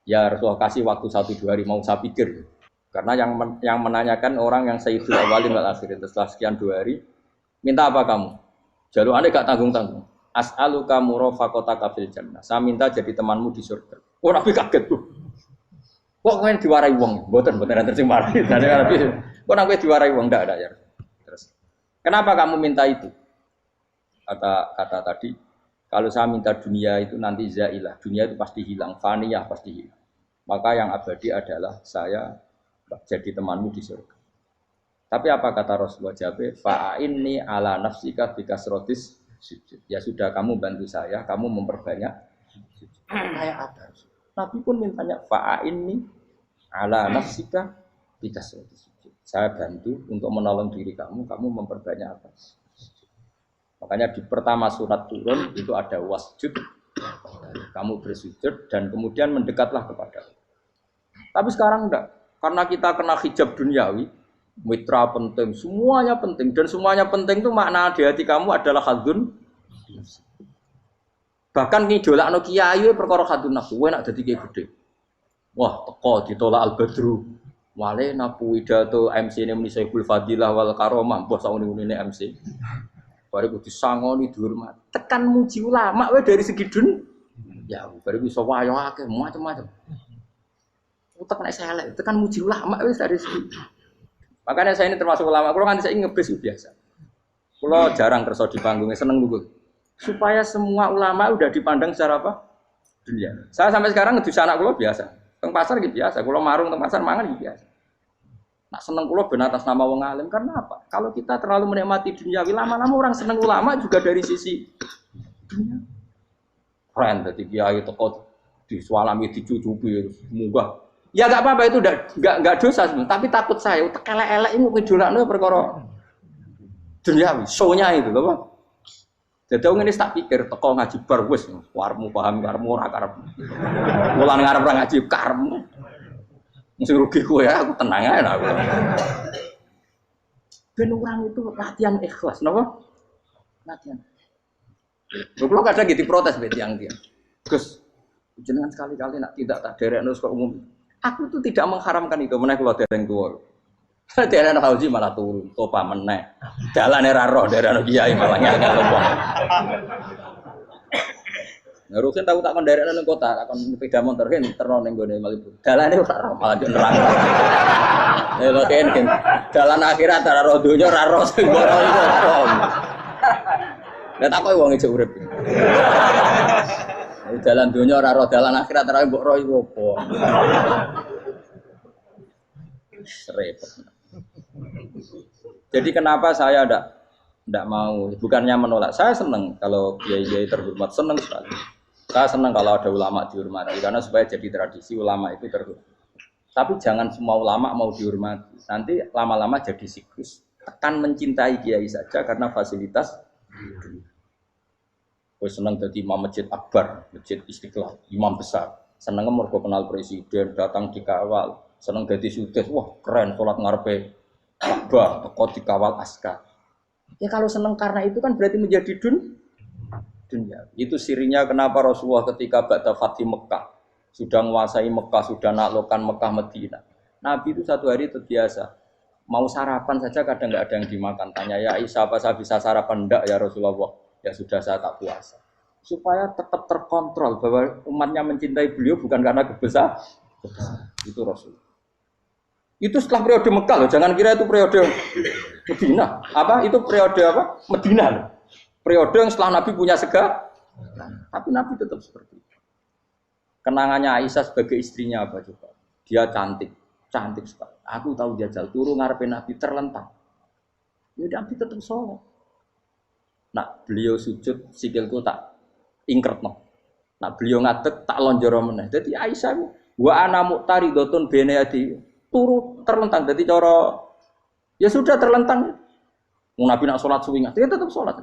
Ya Rasulullah kasih waktu 1-2 hari mau saya pikir. Karena yang menanyakan orang yang sayyidul awalin wal akhirin setelah sekian 2 hari, minta apa kamu? Jalur Anda gak tanggung-tanggung. As'aluka murafaqataka fil jannah. Saya minta jadi temanmu di surga. Oh Nabi kaget tuh. Kok kalian diwarai wong? Mboten nanti sing marahi. Kok Nabi diwarai wong ndak ada ya. Terus. Kenapa kamu minta itu? Kata tadi, kalau saya minta dunia itu nanti zailah. Dunia itu pasti hilang, faniyah pasti hilang. Maka yang abadi adalah saya jadi temanmu di surga. Tapi apa kata Rasulullah Jabe? Fa'inni ala nafsika bikasrotis sujud. Ya sudah kamu bantu saya, kamu memperbanyak sujud. Kayak apa? Nabi pun mintanya fa'inni ala nafsika bikasrotis sujud. Saya bantu untuk menolong diri kamu memperbanyak apa? Makanya di pertama surat turun itu ada wasjud. Kamu bersujud dan kemudian mendekatlah kepada Allah. Tapi sekarang enggak. Karena kita kena hijab duniawi, mitra penting, semuanya penting. Dan semuanya penting itu makna di hati kamu adalah hadun. Bahkan ngidolakno kiai perkara hadun nafsu, kowe nak dadi kiai gede. Wah, teko ditolak Al-Badru. Wale napu pidato MC ne muni Saiful Fadilah wal Karomah, mbah sauni-unine MC. Bariku disangoni dihormat. Tekan muji ulama wae dari segi ya, bariku iso wayo akeh macam-macam. Utek nek selek, tekan muji ulama wis dari segi. Makanya saya ini termasuk ulama, kalau kan saya ngebis biasa. Kalau jarang kerso di panggungnya, seneng dulu. Supaya semua ulama udah dipandang secara apa? Dunia. Saya sampai sekarang ngedus anak kulo biasa. Teng pasar gitu biasa. Kulo marung teng pasar mangan gitu biasa. Nak seneng kulo ben atas nama wong alim karena apa? Kalau kita terlalu menikmati dunia, lama-lama orang seneng ulama juga dari sisi dunia. Keren tadi kiai teko disualami dicucupi munggah. Ya enggak apa-apa itu enggak dosa sebenarnya, tapi takut saya utek elek-elek ini ngidolakno perkara duniawi, show-nya itu lho, Pak. Jadi aku ngene tak pikir teko ngaji bar wis warmu paham karmu ora karep. Mulan ngarep ora ngaji karmu. Mesti rugi kowe ya, aku tenang ae aku. Ben orang itu latihan ikhlas, napa? Latihan. Kalau kadang gitu protes mbek tiyang-tiyang. Gus, jenengan sekali-kali nak tidak tak derekno kok umum. Aku tuh tidak mengharamkan itu, meneh kula dereng tuwa. Dereng haji malah turun, topa meneh. Dalane ra roh dereng kiai malah ngel wong. Ngurusin tahu tak kon derekno ning kota, tak kon sepeda motor kan terno ning gone Malibu. Dalane ora roh malah nerang. Lho kan dalan akhirat ora roh donya ora roh sing ora iku apa. Lah tak koyo wong ijo urip. Jalan dunia ora roh, dalan akhirat ora mbok roh iku apa. Repot. Jadi kenapa saya ndak mau, bukannya menolak. Saya senang kalau kiai-kiai terhormat, senang sekali. Saya senang kalau ada ulama dihormati karena supaya jadi tradisi ulama itu terhormat. Tapi jangan semua ulama mau dihormati. Nanti lama-lama jadi siklus. Akan mencintai kiai saja karena fasilitas wis seneng dadi imam masjid akbar, masjid Istiqlal, imam besar. Seneng mergo kenal presiden, datang dikawal. Seneng dadi sudhes, wah keren salat ngarepe Ka'bah, teko dikawal askar. Ya kalau seneng karena itu kan berarti menjadi dunia. Itu sirinya kenapa Rasulullah ketika ba'da Fathi Mekah sudah menguasai Mekah, sudah naklukkan Mekah Madinah. Nabi itu satu hari terbiasa. Mau sarapan saja kadang nggak ada yang dimakan. Tanya ya Aisyah, apa saya bisa sarapan? Enggak ya Rasulullah. Ya sudah saya tak puasa. Supaya tetap terkontrol bahwa umatnya mencintai beliau bukan karena kebesaran. Itu Rasul. Itu setelah periode Mekah loh. Jangan kira itu periode Medina. Apa? Itu periode apa? Medina loh. Periode yang setelah Nabi punya segala. Tapi Nabi tetap seperti itu. Kenangannya Aisyah sebagai istrinya apa coba? Dia cantik sekali. Aku tahu dia jauh turun ngarepin Nabi terlentang. Ya Nabi tetap sholat. Nah beliau sujud sikilku tak ingkretno. Nah beliau ngadeg tak lonjoro meneh. Jadi Aisyah wa ana muqtaridotun bene adi turu terlentang. Jadi cara ya sudah terlentang. Nabi nak sholat suwi dia tetap sholat.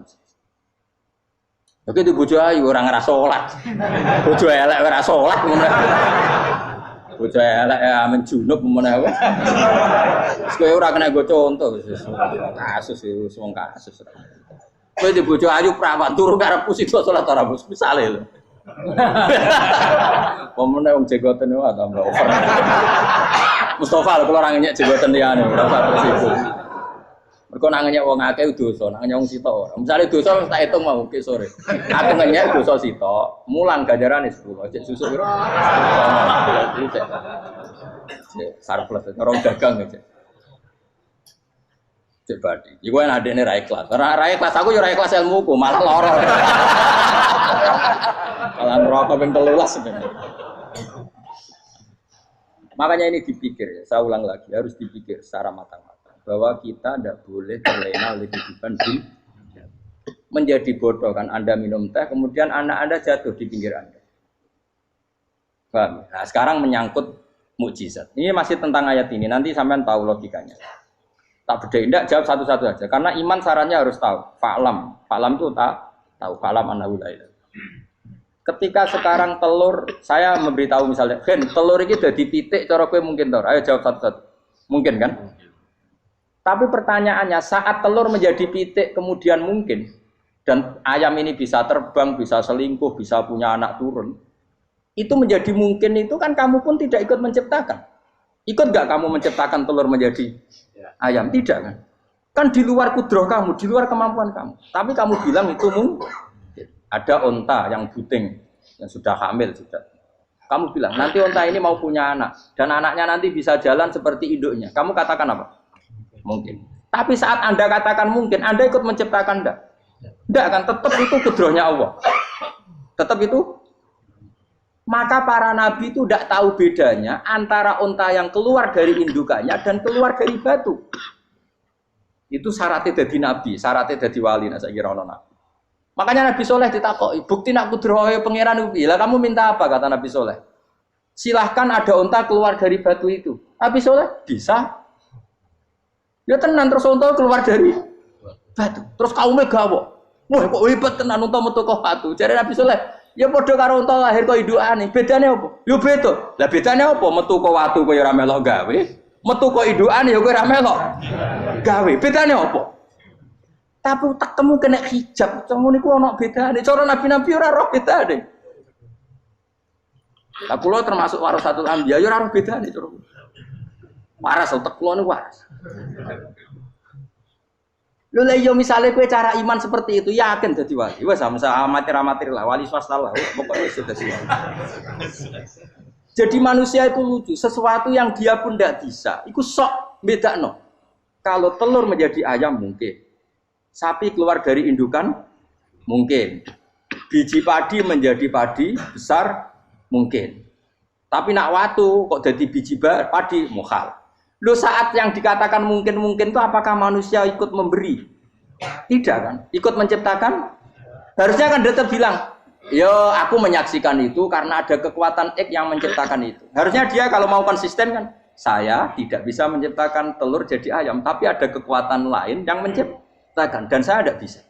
Oke di bojo ayu orang ngerasa sholat. Bojo elek ora sholat ngono. Bojo elek ya amen junub menawa. Wis kowe ora kena go contoh kasus wis wong kasus. Kowe di bojo ayu prawan turu karepku sida salat ora bos misale lho. Pemene wong jegoten wae tambah over. Mustofa lho kula ora ngenyek jegoten liyane ora usah resiko. Mergo nak ngenyek wong akeh dosa, nak ngenyek wong sitok ora. Misale dosa wis tak hitung mau ke sore. Aku ngenyek dosa sitok, mulang ganjarane 10. Cek susuk piro? Cek sarplus orang dagang aja. Cek badi. Iku enak adekne ra ikhlas. Ra ikhlas aku yo ra ikhlas ilmuku, malah lara. Malah neraka ping 13 sebenarnya. Makanya ini dipikir ya, saya ulang lagi harus dipikir secara matang-matang bahwa kita tidak boleh terlena oleh kehidupan dunia. Menjadi bodoh kan Anda minum teh, kemudian anak Anda jatuh di pinggir Anda. Paham? Nah sekarang menyangkut mukjizat. Ini masih tentang ayat ini, nanti sampean tahu logikanya. Tak bedain, tidak jawab satu-satu aja. Karena iman sarannya harus tahu. Fa'lam itu tak tahu. Fa'lam annahu la ilaha. Ketika sekarang telur, saya memberitahu misalnya, Gen, telur ini udah dipitik, cara gue mungkin tahu. Ayo jawab satu-satu. Mungkin kan? Tapi pertanyaannya, saat telur menjadi pitik kemudian mungkin, dan ayam ini bisa terbang, bisa selingkuh, bisa punya anak turun, itu menjadi mungkin itu kan kamu pun tidak ikut menciptakan. Ikut gak kamu menciptakan telur menjadi ayam? Tidak kan? Kan di luar kudroh kamu, di luar kemampuan kamu. Tapi kamu bilang itu mungkin. Ada onta yang buting, yang sudah hamil sudah. Kamu bilang, nanti onta ini mau punya anak. Dan anaknya nanti bisa jalan seperti induknya. Kamu katakan apa? Mungkin. Tapi saat Anda katakan mungkin, Anda ikut menciptakan enggak? Enggak kan? Tetap itu kudrohnya Allah. Tetap itu. Maka para nabi itu tidak tahu bedanya antara onta yang keluar dari indukannya dan keluar dari batu. Itu syaratnya jadi nabi, syaratnya jadi wali. Nah, saya kira orang nabi. Makanya Nabi Soleh ditakoki, bukti nak kudrohe pangeran ubi. Lah kamu minta apa kata Nabi Soleh? Silahkan ada onta keluar dari batu itu. Nabi Soleh bisa. Ya tenan terus onta keluar dari batu. Terus kaumnya gawok. Wah kok hebat tenan onta metu kok batu. Jare Nabi Soleh, ya padha karo onta lahir kok indukane. Bedane apa? Ya beda. Lah bedane apa? Metu kok watu kok ya ora melok gawe. Metu kok indukane ya kowe ora melok gawe. Bedane apa? Tapi tak temu kena hijab, cuma niku ana bedane. Cara nabi-nabi ora roh bedane. Lah kula termasuk warasatul anbiya ya ora roh bedane cara. Waras utek kula niku waras. Lha iya misale kowe cara iman seperti itu yakin dadi wali. Wes sampe amatir-amatir lah wali swasta lah. Pokoke wis dadi wali. Jadi manusia itu lucu, sesuatu yang dia pun tidak bisa. Iku sok bedakno. Kalau telur menjadi ayam mungkin. Sapi keluar dari indukan mungkin. Biji padi menjadi padi besar mungkin. Tapi nak watu kok jadi biji padi mukhal. Lo saat yang dikatakan mungkin-mungkin itu apakah manusia ikut memberi? Tidak kan? Ikut menciptakan? Harusnya kan tetap bilang, yo aku menyaksikan itu karena ada kekuatan X yang menciptakan itu. Harusnya dia kalau mau konsisten kan, saya tidak bisa menciptakan telur jadi ayam, tapi ada kekuatan lain yang menciptakan. Dan saya tidak bisa.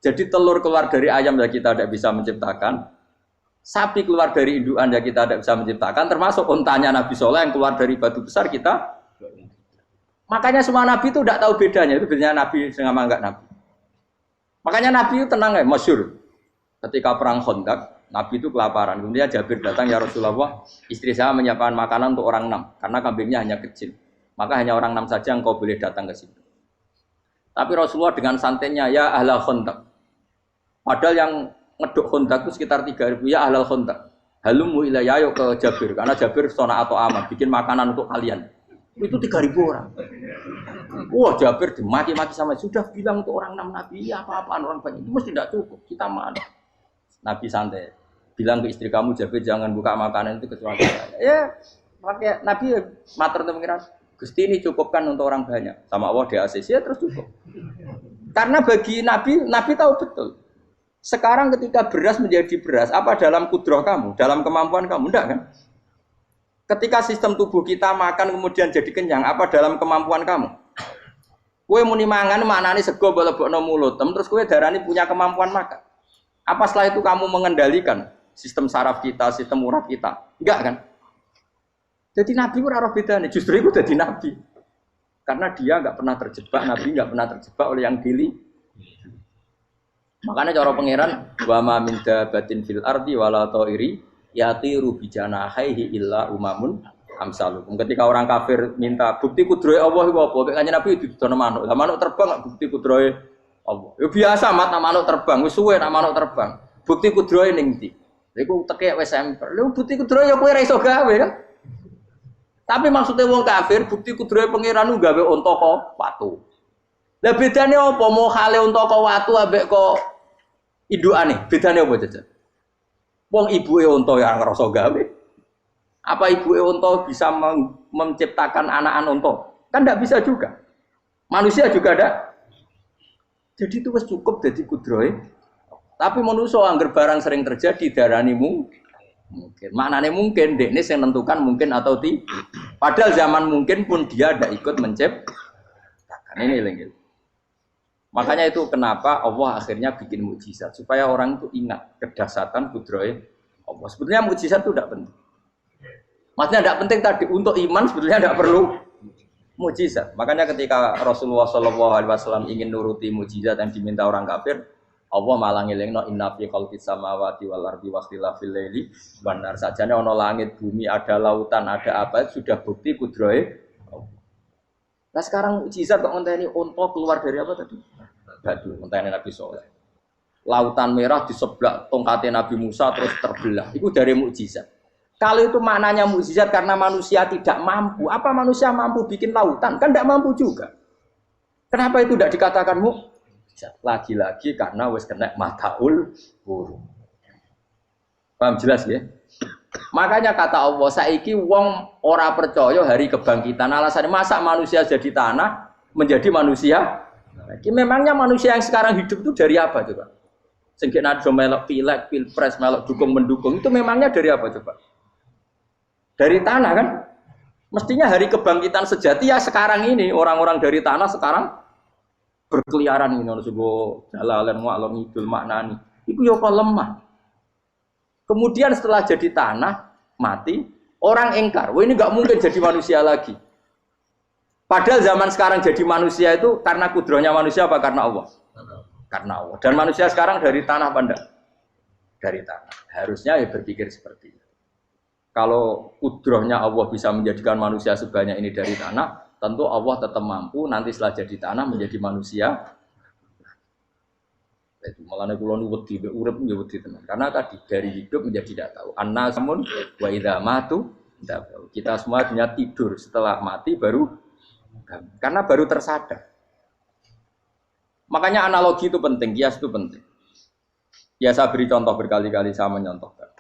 Jadi telur keluar dari ayam ya kita tidak bisa menciptakan. Sapi keluar dari indukan ya kita tidak bisa menciptakan. Termasuk untanya Nabi Soleh yang keluar dari batu besar kita. Makanya semua Nabi itu tidak tahu bedanya. Itu bedanya Nabi sama enggak Nabi. Makanya Nabi itu tenang ya, masyhur. Ketika perang Khandaq, Nabi itu kelaparan. Kemudian Jabir datang, ya Rasulullah, istri saya menyiapkan makanan untuk orang 6 karena kambingnya hanya kecil. Maka hanya orang 6 saja engkau boleh datang ke sini. Tapi Rasulullah dengan santainya, ya ahlal Khandaq. Padahal yang ngeduk Khandaq itu sekitar 3.000, ya ahlal Khandaq. Halumu ilayya, ayo ke Jabir, karena Jabir sona atau aman, bikin makanan untuk kalian. Itu 3.000 orang. Wah, Jabir dimaki-maki sama, sudah bilang untuk orang 6 Nabi, ya apa-apaan orang banyak, itu mesti tidak cukup, kita mana. Nabi santai, bilang ke istri kamu, Jabir jangan buka makanan itu kecuali saya. Ya, makanya Nabi matur untuk pengiran, Gusti ini cukupkan untuk orang banyak. Sama Allah di ACC ya terus cukup. Karena bagi Nabi, Nabi tahu betul. Sekarang ketika beras menjadi beras, apa dalam kudrah kamu, dalam kemampuan kamu? Enggak kan? Ketika sistem tubuh kita makan kemudian jadi kenyang, apa dalam kemampuan kamu? Kue muni mangan maknane sego bolebokno mulut, terus kue darani punya kemampuan makan. Apa setelah itu kamu mengendalikan sistem saraf kita, sistem urat kita? Enggak kan? Jadi Nabi ora roh bedane, justru itu jadi Nabi. Karena dia enggak pernah terjebak, Nabi enggak pernah terjebak oleh yang pilih. Makanya cara pangeran wa ma min dabatin fil ardi wala ta'iri yatiru bi janahihi illa umamun amsalukum. Ketika orang kafir minta bukti kudrohe Allah iku apa? Kayaknya Nabi didono manuk. Lah manuk terbang bukti kudrohe Allah. Ya biasa mat manuk terbang, wis suwe nak manuk terbang. Bukti kudrohe ning ndi? Iku tekek wis emper. Lha bukti kudrohe ya kowe ora iso gawe kan? Tapi maksudnya wong kafir bukti kudrohe pangeran ku gawe unta kok watu. Lah bedane apa? Mau hale unta kok watu ambek kok indukane? Bedane apa jajan? Wong ibuke unta ya ngrasa gawe. Apa ibuke unta bisa menciptakan anakan unta? Kan enggak bisa juga. Manusia juga ada. Jadi itu wis cukup dadi kudrohe. Tapi manusia angger barang sering terjadi darani mungkin. Maknane mungkin dekne sing nentukan mungkin atau tidak. Padahal zaman mungkin pun dia ada ikut menciptakan. Ini lagi. Makanya itu kenapa Allah akhirnya bikin mukjizat supaya orang itu ingat kedahsyatan kudrohe Allah. Sebetulnya mukjizat itu tidak penting. Maksudnya tidak penting tadi untuk iman sebetulnya tidak perlu mukjizat. Makanya ketika Rasulullah SAW ingin nuruti mukjizat yang diminta orang kafir, Allah malah ngelingno inna fi khalqis samawati wal ardi wakhtilafil laili wan nar. Sajane ana langit, bumi, ada lautan, ada apa sudah bukti kudrohe Allah. Nah sekarang mukjizat kok ngenteni unta keluar dari apa tadi? Batu, ngenteni Nabi Saleh. Lautan merah diseblak tongkatnya Nabi Musa terus terbelah. Itu dari mukjizat. Kalau itu maknanya mukjizat karena manusia tidak mampu, apa manusia mampu bikin lautan? Kan tidak mampu juga. Kenapa itu tidak dikatakan mukjizat? Lagi-lagi karena wis kena mataul burung. Paham jelas ya? Makanya kata Allah, saiki wong ora percaya hari kebangkitan. Alasannya masa manusia jadi tanah menjadi manusia? Memangnya manusia yang sekarang hidup itu dari apa coba? Sengke nado melok pilek, pilpres, melok dukung mendukung itu memangnya dari apa coba? Dari tanah kan? Mestinya hari kebangkitan sejati ya sekarang ini orang-orang dari tanah sekarang berkeliaran ini harus go jalalan mu'allam idul maknani. Itu yo kok lemah. Kemudian setelah jadi tanah mati, orang engkar. Wah ini nggak mungkin jadi manusia lagi. Padahal zaman sekarang jadi manusia itu karena kudrohnya manusia apa karena Allah? Karena Allah. Dan manusia sekarang dari tanah apa enggak? Dari tanah. Harusnya ya berpikir seperti itu. Kalau kudrohnya Allah bisa menjadikan manusia sebanyak ini dari tanah, tentu Allah tetap mampu nanti setelah jadi tanah menjadi manusia. Itu malah kula nu wedi urip ya wedi tenan. Karena tadi dari hidup menjadi tidak tahu. Annasamun wa idza matu kita semua hanya tidur, setelah mati baru karena baru tersadar. Makanya analogi itu penting, kias itu penting. Ya saya beri contoh berkali-kali saya menyontohkan.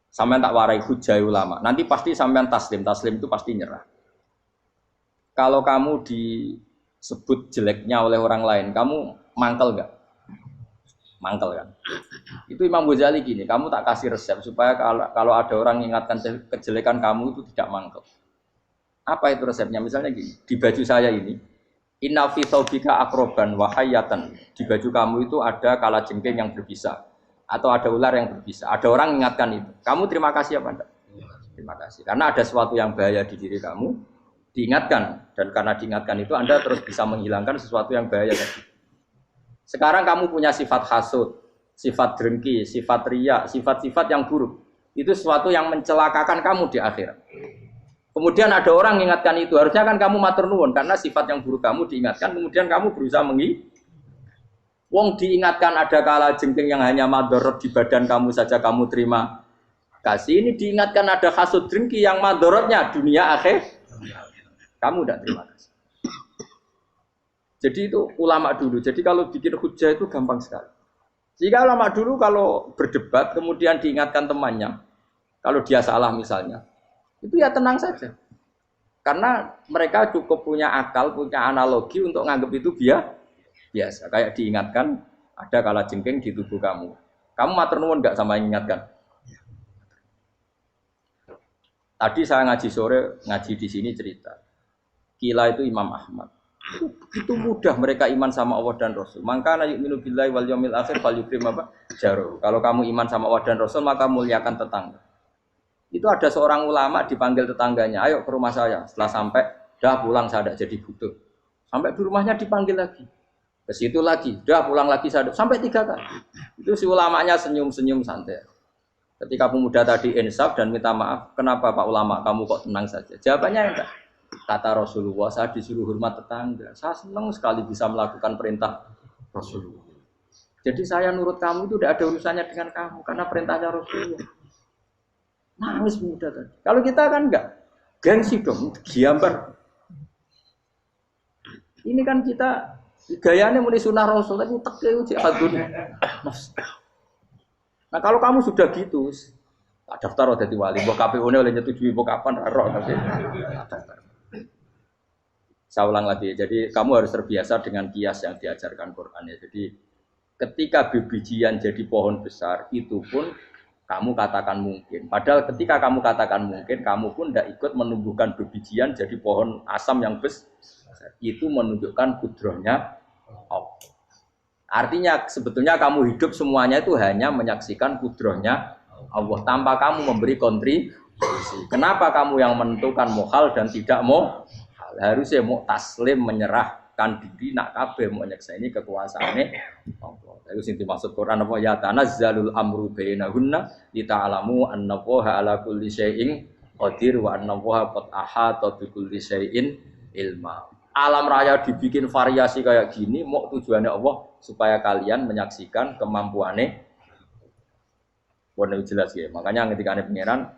Sampean tak warai hujah ulama. Nanti pasti sampean taslim itu pasti nyerah. Kalau kamu disebut jeleknya oleh orang lain, kamu mangkel enggak? Mangkel kan? Itu Imam Ghazali gini, kamu tak kasih resep supaya kalau ada orang mengingatkan kejelekan kamu itu tidak mangkel. Apa itu resepnya? Misalnya gini, di baju saya ini, inna fi thawbika akroban wa hayatan. Di baju kamu itu ada kalajengking yang berbisa atau ada ular yang berbisa. Ada orang mengingatkan itu. Kamu terima kasih apa enggak? Terima kasih. Karena ada sesuatu yang bahaya di diri kamu, diingatkan, dan karena diingatkan itu Anda terus bisa menghilangkan sesuatu yang bahaya tadi. Sekarang kamu punya sifat hasud, sifat drengki, sifat riya, sifat-sifat yang buruk. Itu sesuatu yang mencelakakan kamu di akhirat. Kemudian ada orang mengingatkan itu, harusnya kan kamu matur nuwun karena sifat yang buruk kamu diingatkan, kemudian kamu berusaha Wong diingatkan ada kala jengking yang hanya madorot di badan kamu saja kamu terima kasih. Ini diingatkan ada hasud drengki yang madorotnya dunia akhir. Kamu tidak terima kasih. Jadi itu ulama dulu. Jadi kalau bikin hujah itu gampang sekali. Jika ulama dulu kalau berdebat kemudian diingatkan temannya, kalau dia salah misalnya, itu ya tenang saja. Karena mereka cukup punya akal, punya analogi untuk nganggap itu biasa, kayak diingatkan ada kalajengking di tubuh kamu. Kamu matur nuwun enggak sama yang ingatkan? Tadi saya ngaji sore, ngaji di sini cerita. Kila itu Imam Ahmad. Itu mudah mereka iman sama Allah dan Rasul. Maka na yu'minu billahi wal yaumil akhir falyukrim apa? Jaru. Kalau kamu iman sama Allah dan Rasul maka muliakan tetangga. Itu ada seorang ulama dipanggil tetangganya, ayo ke rumah saya. Setelah sampai, dah pulang saya tidak jadi butuh. Sampai di rumahnya dipanggil lagi. Ke situ lagi, dah pulang lagi sampai 3 kali. Itu si ulamanya senyum-senyum santai. Ketika pemuda tadi insaf dan minta maaf, kenapa Pak Ulama kamu kok tenang saja? Jawabannya enggak. Kata Rasulullah, saya disuruh hormat tetangga. Saya senang sekali bisa melakukan perintah Rasulullah. Jadi saya nurut kamu itu tidak ada urusannya dengan kamu karena perintahnya Rasulullah. Nangis pemuda tadi. Kalau kita kan enggak, gengsi dong, diambar. Ini kan kita gayanya muni sunah Rasul tapi teke jihadun. Nah kalau kamu sudah gitu, tak daftar jadi wali. Mbok KPU-ne oleh nyetujui mbok kapan roh tapi. Saya ulang lagi. Jadi kamu harus terbiasa dengan kias yang diajarkan Quran ya. Jadi ketika bibijian jadi pohon besar itu pun kamu katakan mungkin. Padahal ketika kamu katakan mungkin, kamu pun tidak ikut menumbuhkan bibijian jadi pohon asam yang besar. Itu menunjukkan kudrohnya Allah. Artinya sebetulnya kamu hidup semuanya itu hanya menyaksikan kudrohnya Allah tanpa kamu memberi kontribusi. Kenapa kamu yang menentukan mohal dan tidak mau? Harusnya mau taslim menyerahkan diri nak kabeh mau nyekseni kekuasaane Allah. Itu sing dimaksud Quran apa ya tanazzalul amru bainahunna lita'lamu annallaha ala kulli syai'in qadir wa annallaha qad ahata bi kulli syai'in ilma. Alam raya dibikin variasi kayak gini, mau tujuannya Allah supaya kalian menyaksikan kemampuannya. Boleh jelas ya. Makanya ketika ada pangeran,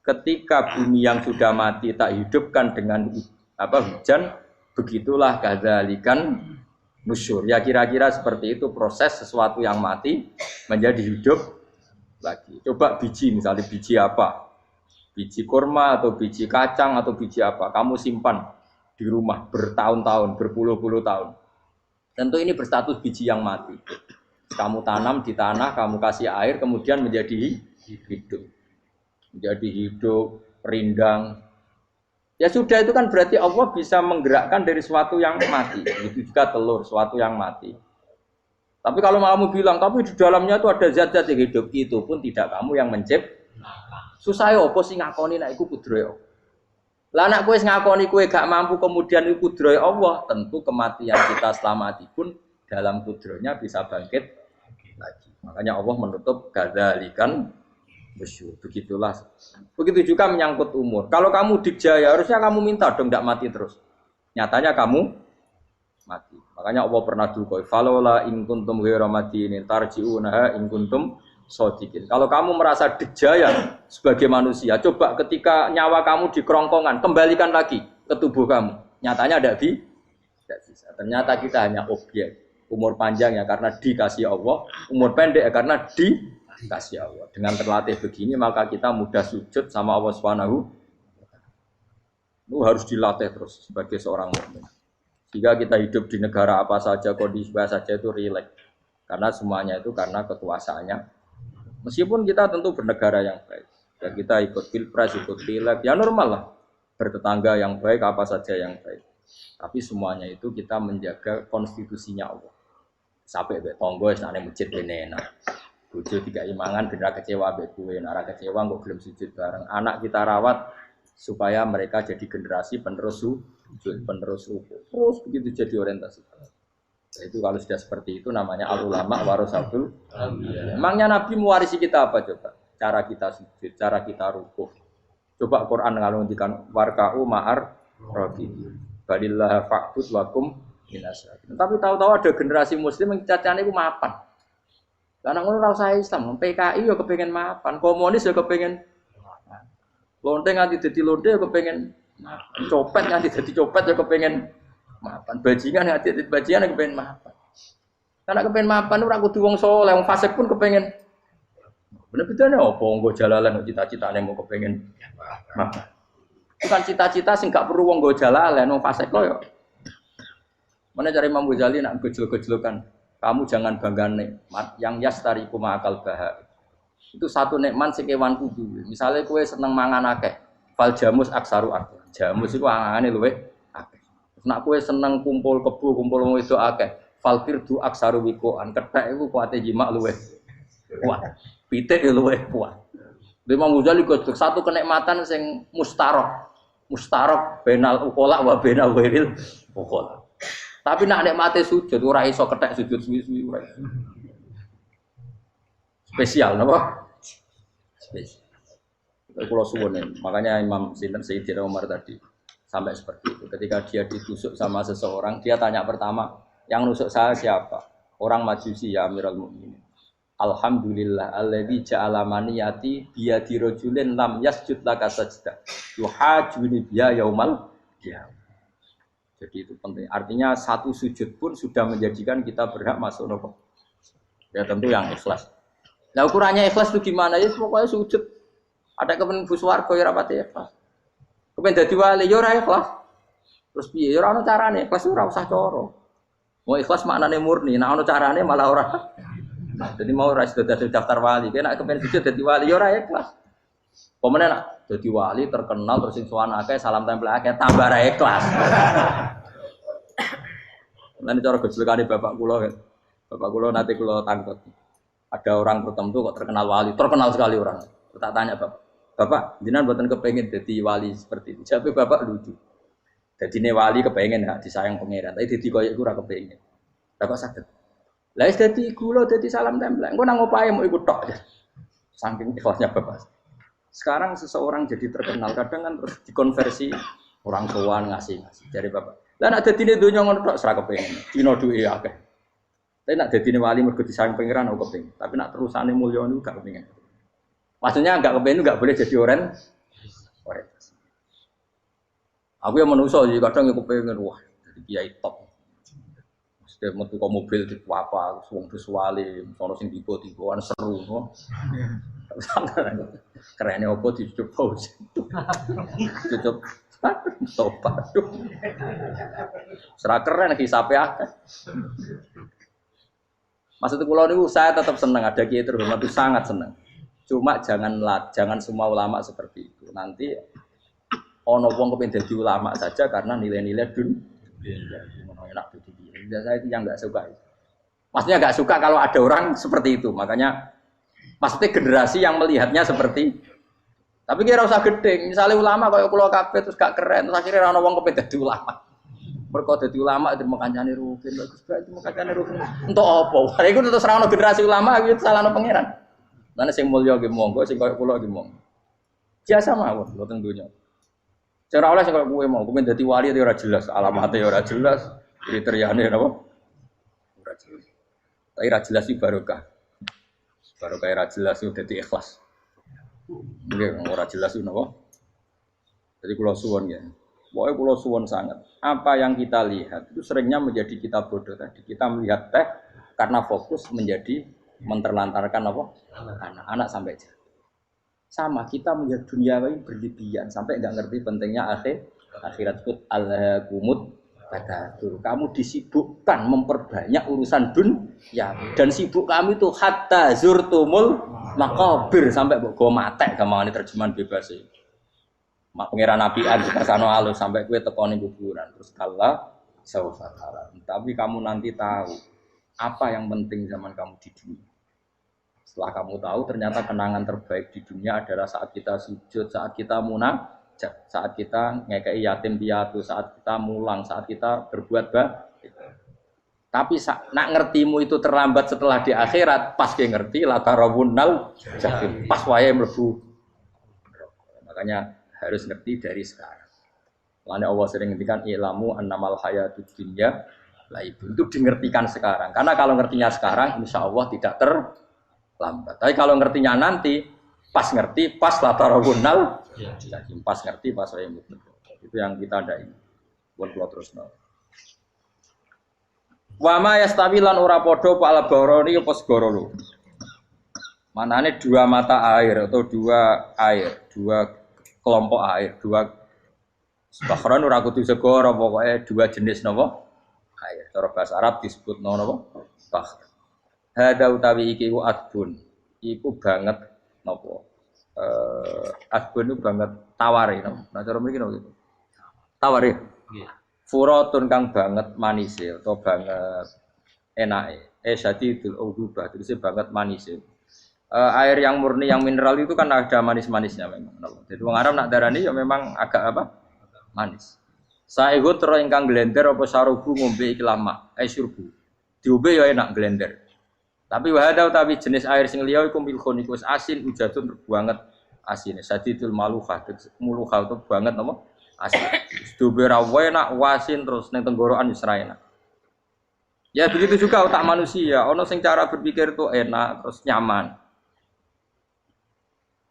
ketika bumi yang sudah mati tak hidupkan dengan hujan, begitulah kadzalikan nusyur. Ya kira-kira seperti itu proses sesuatu yang mati menjadi hidup lagi. Coba biji, misalnya biji apa? Biji kurma atau biji kacang atau biji apa? Kamu simpan di rumah bertahun-tahun, berpuluh-puluh tahun. Tentu ini berstatus biji yang mati. Kamu tanam di tanah, kamu kasih air, kemudian menjadi hidup. Menjadi hidup, rindang. Ya sudah itu kan berarti Allah bisa menggerakkan dari sesuatu yang mati. Itu juga telur, sesuatu yang mati. Tapi kalau kamu bilang, tapi di dalamnya itu ada zat-zat yang hidup, itu pun tidak kamu yang menciptakan. Susah ya, apa sih ngakoni nak iku kudrohe Allah. Lah anak kowe ngakoni kowe gak mampu kemudian iku kudrohe Allah, tentu kematian kita setelah mati pun dalam kudrohnya bisa bangkit lagi. Makanya Allah menutup kadzalikan nusyur. Begitulah. Begitu juga menyangkut umur. Kalau kamu dijaya harusnya kamu minta dong tidak mati terus. Nyatanya kamu mati. Makanya Allah pernah dukoi falola in kuntum ghairu madinin tarji'unaha in kuntum shodiqin. Kalau kamu merasa dijaya sebagai manusia, coba ketika nyawa kamu di kerongkongan, kembalikan lagi ke tubuh kamu. Nyatanya tidak bisa. Ternyata kita hanya objek. Umur panjang ya karena dikasih Allah, umur pendek ya karena dikasih Allah. Dengan terlatih begini maka kita mudah sujud sama Allah Subhanahu. Itu harus dilatih terus sebagai seorang mukmin. Jika kita hidup di negara apa saja, kondisi apa saja itu rileks. Karena semuanya itu karena kekuasaannya. Meskipun kita tentu bernegara yang baik. Dan kita ikut pilpres, ikut pileg, ya normal lah. Bertetangga yang baik, apa saja yang baik. Tapi semuanya itu kita menjaga konstitusinya Allah. Sampai be tonggo wis nang masjid kene enak. Bojo tiga imangan bener kecewa mbek kowe, nek kecewa kok gelem sujud bareng. Anak kita rawat supaya mereka jadi generasi penerus sujud, penerus ruku. Terus begitu jadi orientasi. Itu kalau sudah seperti itu namanya al ulama warasatul. Emangnya Nabi mewarisi kita apa coba? Cara kita sujud, cara kita rukuk. Coba Quran kalau ngendikan warka'u ma'ar rakiin. Balillah fa'bud wakum minasyakirin. Tapi tahu-tahu ada generasi muslim yang cacane iku mapan. Lah ngono ora usah Islam, PKI yo kepengin mapan, komunis yo kepengin mapan. Lonte nganti dadi lonte yo kepengin mapan. Copet nganti dadi copet yo kepengin mapan. Bajingan nganti dadi bajingan yo kepengin mapan. Karena kepengin mapan ora kudu wong saleh, wong fasik pun kepengin. Bener bedane apa nggo jalalan cita-citane mau kepengin mapan. Bukan cita-cita sing gak perlu wong nggo jalalan, wong fasik kok yo. Mana cari Imam Ghazali nak gejol-gejolokan. Kamu jangan bangga nikmat yang yastariku ma'akal bahar. Itu satu nikmat sing kewan kudu. Misale kowe seneng mangan akeh, fal jamus aksaru akeh. Jamus iku angane luwih akeh. Nek kowe seneng kumpul kebo, kumpul wong itu akeh, fal firdu aksaru wikoan. Kethek iku kuwate jimak luwih kuat. Pitik yo luwih kuat. Imam Ghazali kok satu kenikmatan sing mustarok. Mustarok benal ukola wa benal wiril ukola. Tapi nak nikmate sujud ora iso kethek sujud suwi-suwi ora. Spesial napa? Spesial. Kalau suwun makanya Imam Sinten Sayyidina Umar tadi sampai seperti itu. Ketika dia ditusuk sama seseorang, dia tanya pertama, yang nusuk saya siapa? Orang Majusi ya Amirul Mukminin. Alhamdulillah alladzi ja'ala maniyati biyadi rajulin lam yasjud laka sajdah. Yuhajuni biya yaumal qiyamah. Jadi itu penting. Artinya satu sujud pun sudah menjadikan kita berhak masuk neraka. Ya tentu yang ikhlas. Nah ukurannya ikhlas itu gimana? Ya pokoknya sujud. Ada kepen buswarga ya rapati ikhlas. Kepen dadi wali ya ora ikhlas. Terus piye? Ya ora ono carane. Ikhlas ora usah cara. Mau ikhlas maknane murni. Nah ono carane malah ora. Nah, jadi mau ora sudah daftar wali. Kena kepen sujud dadi wali ya ora ikhlas. Pemene nak dadi wali terkenal terus sing sowan akeh salam tempel akeh tambah ra ikhlas. Nanti cara gejolakane bapak kula kan. Bapak kula nanti kula tangkep. Ada orang tertentu kok terkenal wali, terkenal sekali orang. Tak tanya bapak, jenengan mboten kepengin dadi wali seperti itu. Jawabe bapak lucu. Dadine wali kepengin hak disayang pangeran, tapi dadi koyo iku ora kepengin. Bapak saged. Lah wis dadi kula dadi salam tempel. Engko nang opahe mau ikut tok. Saking ikhlasnya bapak. Sekarang seseorang jadi terkenal, kadang kan terus dikonversi orang tuan ngasih. Dari bapak. Lah nek dadine donya ngono tok ora kepengin. Dina duwe akeh. Tapi nek dadine wali mergo disayang pangeran aku kepengin. Tapi nek terusane mulya niku gak kepengin. Maksudnya enggak kepengin enggak boleh jadi orang. Aku yang manusa jadi kadang aku kepengin wah jadi kiai top. Mesti metu ke mobil di apa wong wali, sono sing tiba-tibaan seru no. Kerene opo dicucup pause. Cucup topat. Serah keren hisape akeh. Maksud kula niku saya tetap senang ada kiai terhormat itu sangat senang. Cuma jangan semua ulama seperti itu. Nanti ono wong kepengin dadi ulama saja karena nilai-nilai dunia. Enak dadi kiai. Saya itu yang enggak suka. Maksudnya enggak suka kalau ada orang seperti itu. Makanya maksudnya generasi yang melihatnya seperti tapi kira usah gede, misalnya ulama kaya kula kabeh terus gak keren, terus akhirnya ana wong kepengin dadi ulama. Mergo dadi ulama terima kancane rugen, bagus bae terima kancane rugen. Entuk apa? Lha iku terus ora ono generasi ulama iki salahno pangeran. Lan sing mulya nggih monggo, sing kaya kula nggih monggo. Biasa mawon mboten donya. Cara oleh sing kaya kowe mau, kepengin dadi wali ora jelas, alamate ora jelas, kriteriane napa? Ora jelas. Tapi ora jelas iki barokah. Barokah ora jelas iku dadi ikhlas. Nggih, ora jelas itu napa. Jadi kula suwun ya. Pokoke kula suwun sangat. Apa yang kita lihat itu seringnya menjadi kita bodoh tadi. Kita melihat teh karena fokus menjadi menterlantarkan apa? Anak-anak sampai jatuh. Sama kita melihat dunia ini berlebihan sampai enggak ngerti pentingnya akhirat itu al-kumut takatsur. Kamu disibukkan memperbanyak urusan dunia dan sibuk kami itu hatta zurtumul maqabir sampai mbok go matek gampangane terjemahan bebas e. Mak pangeran nabian dikasano alus sampai kowe teko ning kuburan terus kala saufa tara. Tapi kamu nanti tahu apa yang penting zaman kamu di dunia. Setelah kamu tahu ternyata kenangan terbaik di dunia adalah saat kita sujud, saat kita munajat, saat kita ngekei yatim piatu, saat kita mulang, saat kita berbuat baik. Tapi nak ngertimu itu terlambat setelah di akhirat, pas dia ngerti la tarawunnal jahim. Pas wae mlebu. Makanya harus ngerti dari sekarang. Makanya Allah sering ngendikan ilamu annamal hayatud dunya laibun. Itu dimengertikan sekarang. Karena kalau ngertinya sekarang insya Allah tidak terlambat. Tapi kalau ngertinya nanti pas ngerti, pas la tarawunnal jahim. Pas ngerti, pas wae mlebu. Itu yang kita ada ini. Buat keluar terus no. Wama yastawilan ora padha pal baroni apa segara. Manane dua mata air atau dua air, dua kelompok air, dua bahron ora kudu segara, pokoke dua jenis napa? Air. Cara bahasa Arab disebut napa? Bahr. Hada utawi iki ku adbun. Iku banget napa? Adbun itu banget taware napa? Nah cara mriki napa gitu. Taware. Nggih. Furatun kang banget manise atau banget enake. Syadidul udubah, terus banget manise. Air yang murni yang mineral itu kan ada manis-manisnya memang. Jadi wong Arab nak darani ya memang agak apa? Manis. Saehu tero ingkang glender apa sarubu ngombe iki lama, syurbu. Diombe ya enak glender. Tapi wahada utawi jenis air sing liya iku milkhun iku asin ujatun banget asine. Syadidul maluhah, muluhah itu banget apa? Asin. Duwe ra enak wasin terus ning tenggorokan wis ra enak. Ya begitu juga otak manusia, ono sing cara berpikir itu enak terus nyaman.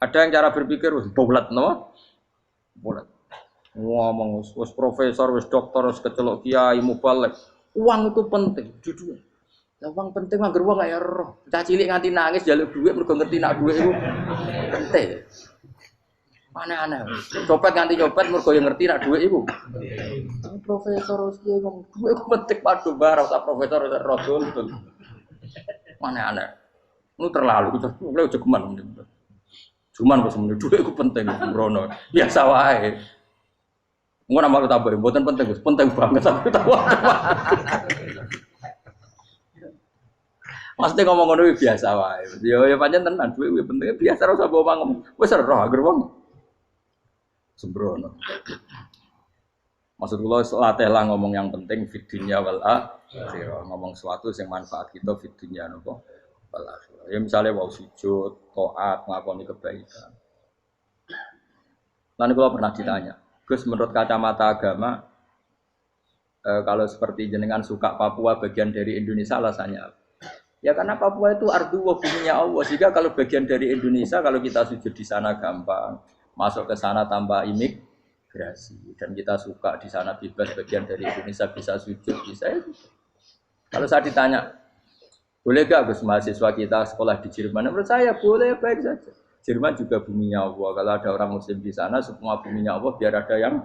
Ada yang cara berpikir wis bulat no? Bulat. Ngomong wis profesor, wis dokter, wis kecelok kiai mubalek. Uang itu penting, jujur. Lah uang penting mangger wong kaya roh. Cah cilik nganti nangis njaluk dhuwit mergo ngerti nak dhuwit iku penting. Aneh-aneh. Copet nganti nyopet mergo yo ngerti nak dhuwit iku. Profesor wis ngomong dhuwit iku penting padu bar ora profesor ora rodol. Aneh-aneh. Lu terlalu lu jogeman. Cuman wis muni dhuwit iku penting sembrono. Biasa wae. Engko nama tambah mboten penting, Gus. Penting banget tapi tahu. Maksudnya ngomong ngono biasa wae. Yo pancen tenan dhuwit penting biasa ora usah bawa ngomong. Wis ora agar wong sembrono. Maksud kula latihlah ngomong yang penting fid dunya wal akhirah. Ngomong sesuatu yang manfaat kita fid dunya napa wal akhirah. Ya misalnya wau sujud, taat, nglakoni kebaikan. Lan kula pernah ditanya, Gus menurut kacamata agama kalau seperti jenengan suka Papua bagian dari Indonesia alasannya apa? Ya karena Papua itu ardu wa buminya Allah. Sehingga kalau bagian dari Indonesia kalau kita sujud di sana gampang. Masuk ke sana tanpa imigrasi dan kita suka di sana bebas bagian dari Indonesia bisa sujud bisa itu. Kalau saya ditanya boleh gak Gus mahasiswa kita sekolah di Jerman? Menurut saya boleh baik saja. Jerman juga buminya Allah. Kalau ada orang Muslim di sana semua buminya Allah biar ada yang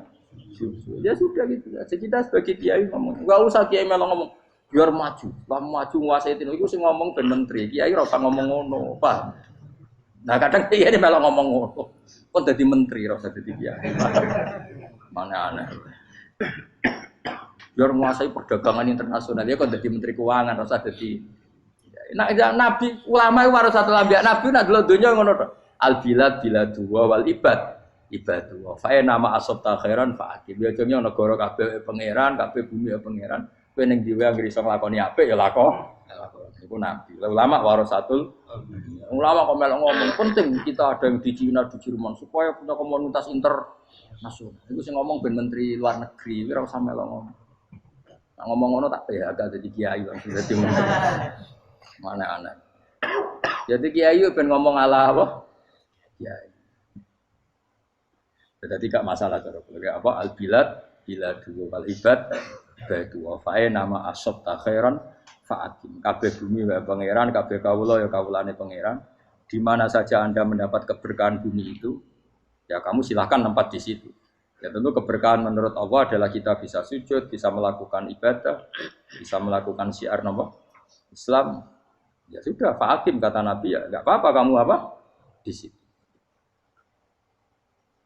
sujud. Ya sudah gitu. Jadi kita sebagai kiai ngomong nggak usah kiai malah ngomong biar maju, maju nguasai itu sih ngomong ben menteri kiai rasa ngomong ngono pak. Nah kadang kiai ini malah ngomong ngono. Kok jadi menteri rasa jadi kiai. Mana aneh. Biar menguasai perdagangan internasional ya kok jadi menteri keuangan rasa jadi. Nah nabi ulama itu harus satu lambiak nabi nak dulu dunia ngono to. Al bilad biladu wal ibad ibadu. Fa nama asabta khairan fa akib. Ya jenenge negara kabeh pangeran, kabeh bumi pangeran. Kowe ning dhewe anggere iso nglakoni apik ya lakon. Iku nabi. Ulama warasatul ulama kok melok ngomong penting kita ada yang di Cina di Jerman supaya punya komunitas internasional. Itu sing ngomong ben menteri luar negeri, ora usah melok ngomong. Nah, ngomong ngono tak agak jadi kiai langsung dadi menteri. Mana aneh. Jadi kiai ben ngomong ala apa? Kiai. Jadi gak masalah cara apa al bilad biladu wal ibad badu wa fae nama asab ta khairan fa'atim. Kabeh bumi wae pangeran, kabeh kawula ya kawulane pangeran. Di mana saja Anda mendapat keberkahan bumi itu, ya kamu silahkan tempat di situ. Ya tentu keberkahan menurut Allah adalah kita bisa sujud, bisa melakukan ibadah, bisa melakukan syiar nama Islam. Ya sudah, fa'atim kata Nabi ya, enggak apa-apa kamu apa? Di situ.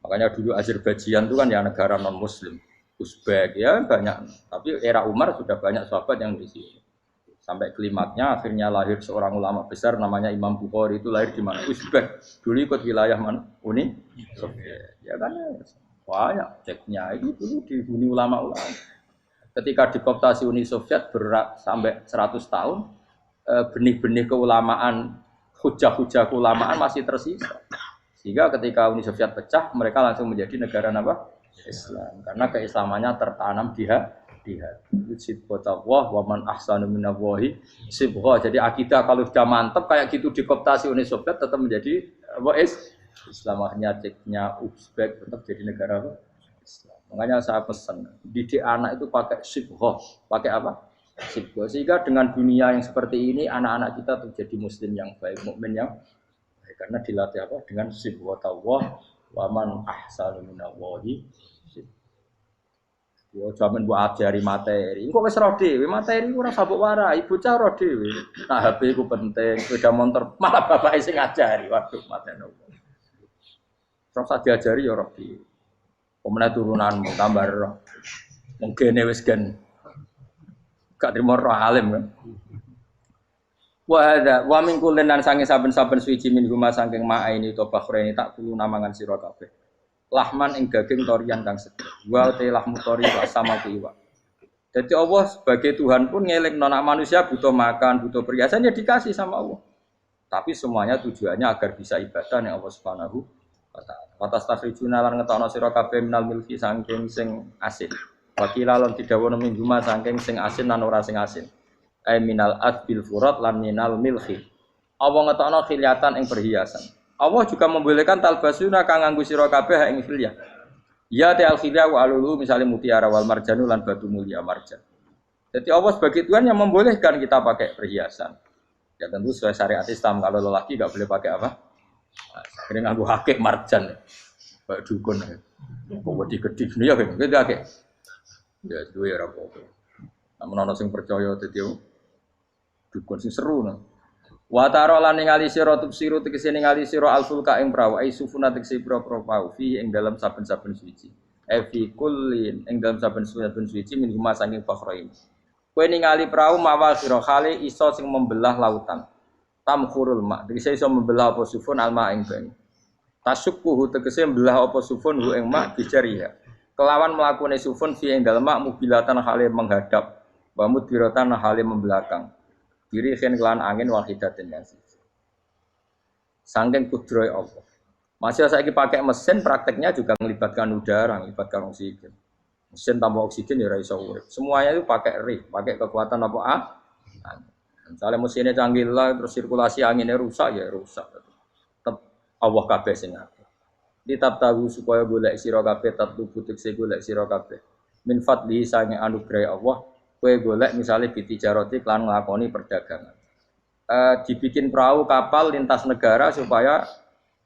Makanya dulu Azerbaijan itu kan ya negara non muslim. Uzbek ya banyak, tapi era Umar sudah banyak sahabat yang di sini. Sampai klimaknya akhirnya lahir seorang ulama besar namanya Imam Bukhari itu lahir di mana? Uzbek. Dulu ikut wilayah mana? Uni Soviet. Ya kan banyak ceknya itu dulu di Uni ulama-ulama. Ketika dikooptasi Uni Soviet sampai 100 tahun, benih-benih keulamaan, hujah-hujah keulamaan masih tersisa. Sehingga ketika Uni Soviet pecah, mereka langsung menjadi negara apa? Islam. Karena keislamannya tertanam di hati. Sibghatullah wa man ahsanu minallahi sibghah. Jadi akidah kalau sudah mantap kayak gitu dikooptasi Uni Soviet tetap menjadi apa? Islam. Akhirnya Ceknya, Uzbek tetap jadi negara apa? Islam. Makanya saya pesan, didik anak itu pakai sibghah. Pakai apa? Sibghah. Sehingga dengan dunia yang seperti ini, anak-anak kita tuh jadi muslim yang baik, mukmin yang baik. Karena dilatih apa? Dengan sibghatullah wa man ahsanu minallahi sibghah. Yo jaman buat ajari materi. Engko wis ro dhewe, materi ora sabuk warai, bocah ro dhewe. Nah, HP ku penting, sepeda motor malah bapake sing ngajari. Waduh, mateni. Terus diajari ya ro dhewe. Pemene turunanmu tambah roh. Mungkin wis gen gak trimo roh alim kan. Wa min kullin lan sange saben-saben suci min guma saking ma'aini to bakhreni tak kulo namangan sira kabeh. Lahman ing daging torian kang sedhek. Wa te lahmu tori wa sama iwa. Jadi Allah sebagai Tuhan pun ngelingno nek manusia butuh makan, butuh perhiasan ya dikasih sama Allah. Tapi semuanya tujuannya agar bisa ibadah ning Allah Subhanahu wa taala. Watas tasrijuna lan ngetokno sira kabeh minal milki saking sing asin. Wakila lan didhawuhna minggu ma saking sing asin lan ora sing asin. Ai minal adbil furat lan minal milki. Allah ngetokno khilyatan ing perhiasan. Allah juga membolehkan talbasuna kang nganggo sira kabeh ing khilyah. Ya ta'al khilyah wa alulu misalnya mutiara wal marjanu lan batu mulia marjan. Jadi Allah sebagai Tuhan yang membolehkan kita pakai perhiasan. Ya tentu sesuai syariat Islam, kalau lelaki enggak boleh pakai apa? Akhirnya nganggo hakik marjan. Kayak dukun. Kok wedi-gedi ya kan gitu akeh. Ya duwe ora apa-apa. Namun ana sing percaya dadi dukun sing seru nah. Wa taro lan ningali sira tubsiru tegese ningali sira alfulka ing prawa ai sufuna tegese pro-pro pau fi ing dalam saben-saben suci. Fi kullin ing dalam saben-saben suci min huma saking fakhrain. Kowe ningali prau mawa sira khali iso sing membelah lautan. Tamkhurul ma tegese iso membelah apa sufun alma ing banyu. Tasukkuhu tegese membelah apa sufun hu ing ma bijariha. Kelawan mlakune sufun fi ing dalem mak mubilatan khali menghadap wa mudbiratan khali membelakang. Diri khen kelan angin wahidatin yang siji. Saking kudroy Allah. Masih saiki pakai mesin prakteknya juga melibatkan udara, melibatkan oksigen. Mesin tanpa oksigen ya ora iso urip. Semuanya itu pakai rig, pakai kekuatan apa Misalnya mesinnya canggih lah, terus sirkulasi anginnya rusak ya rusak. Tetap Allah kabeh sing ngatur. Ditab tahu supaya golek sira kabeh tatlu butik se golek sira kabeh. Min fadli sange anugerah Allah. Kue golek misalnya bitijaroti klan nglakoni perdagangan. Dibikin perahu kapal lintas negara supaya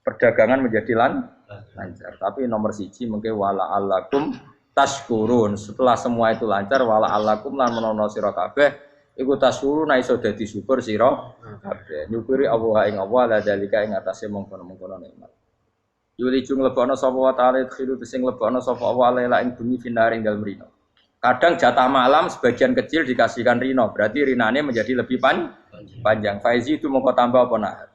perdagangan menjadi lancar. Tapi nomor siji mungkin wala alakum tashkurun. Setelah semua itu lancar wala alakum lan menono sira kabeh iku tashkurun iso dadi syukur sira kabeh. Nyukuri Allah ing Allah la dalika ing atase mongkon-mongkon nikmat. Yuli jung lebokno sapa wa ta'ala khilu sing lebokno sapa Allah lela ing bumi finaring dalem rino. Kadang jatah malam sebagian kecil dikasihkan rino, berarti rinane menjadi lebih panjang. Faizi itu mongko tambah apa nahar.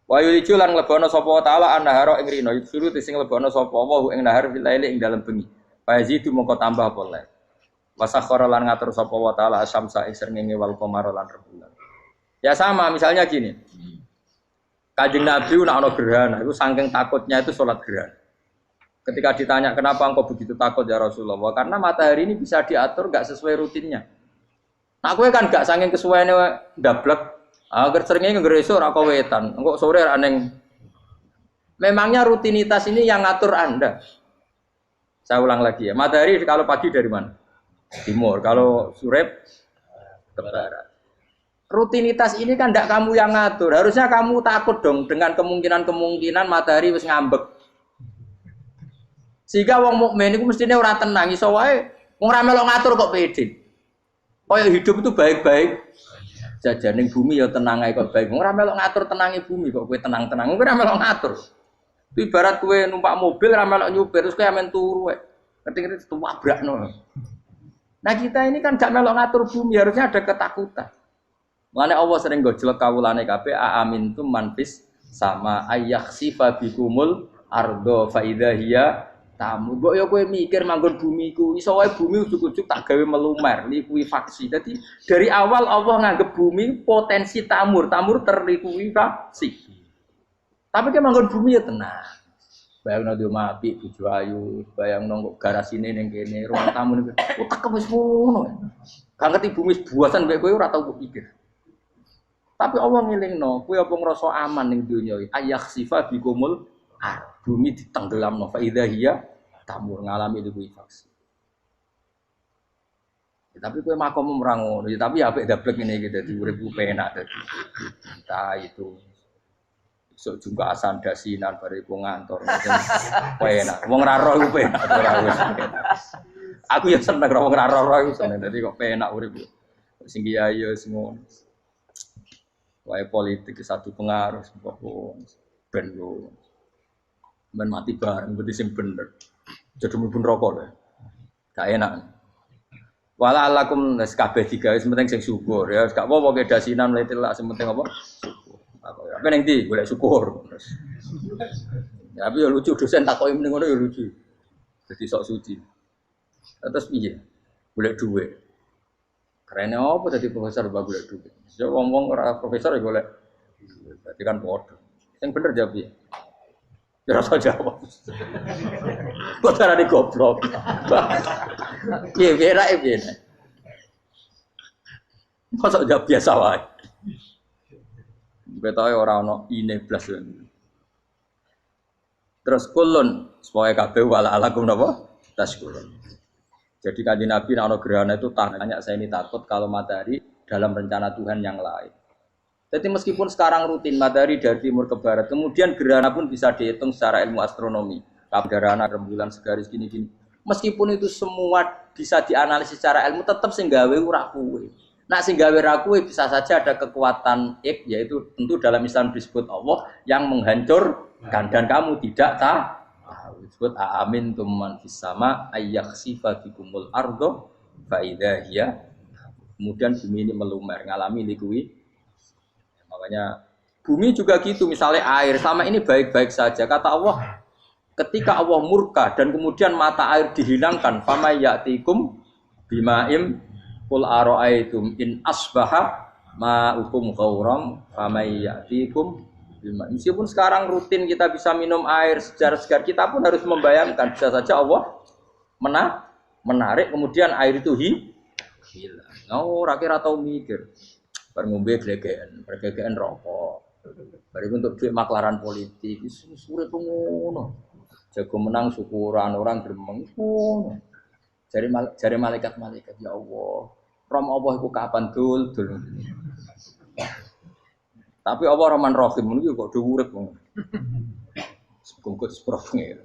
Wa yulicu lan lebono sapa taala annahara ing rino, yusuru sing lebono sapa wa ing nahar fil laili ing dalem bengi. Faizi itu mongko tambah apa le. Wasakhara lan ngatur sapa wa taala asyamsa ing srengenge wal qamara lan rembulan. Ya sama, misalnya gini. Kanjeng Nabi nek ana gerhana, itu saking takutnya itu salat gerhana. Ketika ditanya kenapa engkau begitu takut ya Rasulullah, karena matahari ini bisa diatur nggak sesuai rutinnya. Nah, aku kan nggak saking kesuaiannya dablek. Agar seringnya ngeresur aku wetan, engkau sore aneh. Memangnya rutinitas ini yang ngatur Anda. Saya ulang lagi ya, matahari kalau pagi dari mana? Timur, kalau sore ke barat. Rutinitas ini kan tidak kamu yang ngatur. Harusnya kamu takut dong dengan kemungkinan matahari wis ngambek. Sehingga wong mukmin iku mestine ora tenang iso wae wong ora melok ngatur kok pede. Kaya hidup itu baik-baik. Jajaning bumi ya tenang ae kok baik. Wong ora melok ngatur tenange bumi kok kowe tenang-tenang. Kowe ora melok ngatur. Itu ibarat kowe numpak mobil ora melok nyupir terus kowe amen turu wae. Ngerti-ngerti tabrakno. Nah, kita ini kan gak melok ngatur bumi, harusnya ada ketakutan. Makanya Allah sering gojlek kawulane kabeh amintum manfis sama ayakhsifa bikumul ardo fa idza hiya Tamu, mbok yo kowe mikir manggon bumi ku, iso wae bumi ujug-ujug tak gawe melumer, likuifaksi. Jadi dari awal Allah nganggep bumi potensi tamur terlikuifaksi. Tapi kan manggon bumi ya tenang. Bayangno di omah apik bojo ayu, bayangno kok garasine ning kene, ruang tamu niku. Utek wis ngono. Gak ngerti bumi buasan mbek kowe ora tau pikir. Tapi Allah ngelingno, kowe apa ngrasa aman ning donya iki? Ayakhsifa bikumul bumi ditenggelamno fa idza hiya tamur ngalami likuifaksi. Tapi kowe makom ora ngono, tapi apik dablek ngene iki dadi urip ku penak dadi. Entah itu sok juga asan dasinan bariku ngantor. Penak. Wong ra roh iku penak ora wis. Aku ya seneng wong ra roh iku seneng dadi kok penak urip. Sing kiai ya ngono. Wae politik satu pengaruh pokok ben yo. Men mati bareng berarti sing bener. Jadi mlebu neraka deh. Gak enak. Wala alakum nes kabeh digawe penting sing syukur ya. Gak apa-apa ke dasinan letilak sing penting apa? Syukur. Apa ning ndi golek syukur. Ya tapi yo lucu dosen takoki mending ngono yo lucu. Jadi sok suci. Terus piye? Golek dhuwit. Keren apa dadi profesor bab golek dhuwit. Yo wong-wong ora profesor ya golek. Berarti kan padha. Sing bener jawab piye? Ya rasa jawab. Kok carane goblok. Piye piye. Masa jawab biasa wae. Betahe ora ana ine blas. Terus kulun supaya kabeh wala alakum napa? Taskulun. Jadi kanjeng Nabi nek ana gerhana itu tanya saya ini takut kalau matahari dalam rencana Tuhan yang lain. Jadi meskipun sekarang rutin matahari dari timur ke barat, kemudian gerhana pun bisa dihitung secara ilmu astronomi. Gerhana rembulan segaris gini-gini. Meskipun itu semua bisa dianalisis secara ilmu, tetap sing gawe ora kuwe. Nah sing gawe ra kuwe bisa saja ada kekuatan yaitu tentu dalam Islam disebut Allah yang menghancurkan dan kamu tidak tahu. Disebut amin tumman fis sama ayyakhsifa bikumul ardo fa idza hiya. Kemudian bumi ini melumer ngalami likui. Makanya bumi juga gitu, misalnya air sama ini baik-baik saja. Kata Allah, ketika Allah murka dan kemudian mata air dihilangkan, fama ya'tikum bima'im qul ara'aitum in asbaha ma'ukum ghauram fama ya'tikum bima'im. Meskipun sekarang rutin kita bisa minum air segar-segar, kita pun harus membayangkan bisa saja Allah menarik kemudian air itu hilang. Oh, rakyat atau mikir. Ngombe glegeken rokok. Bariku untuk duit maklaran politik, sure ngono. Jago menang syukuran orang gremeng ngono. Jare malaikat-malaikat ya Allah. Rom Allah iku kapan dul. Tapi Allah Rahman Rahim niku kok do urip ngono. Sekungkut sprofnge.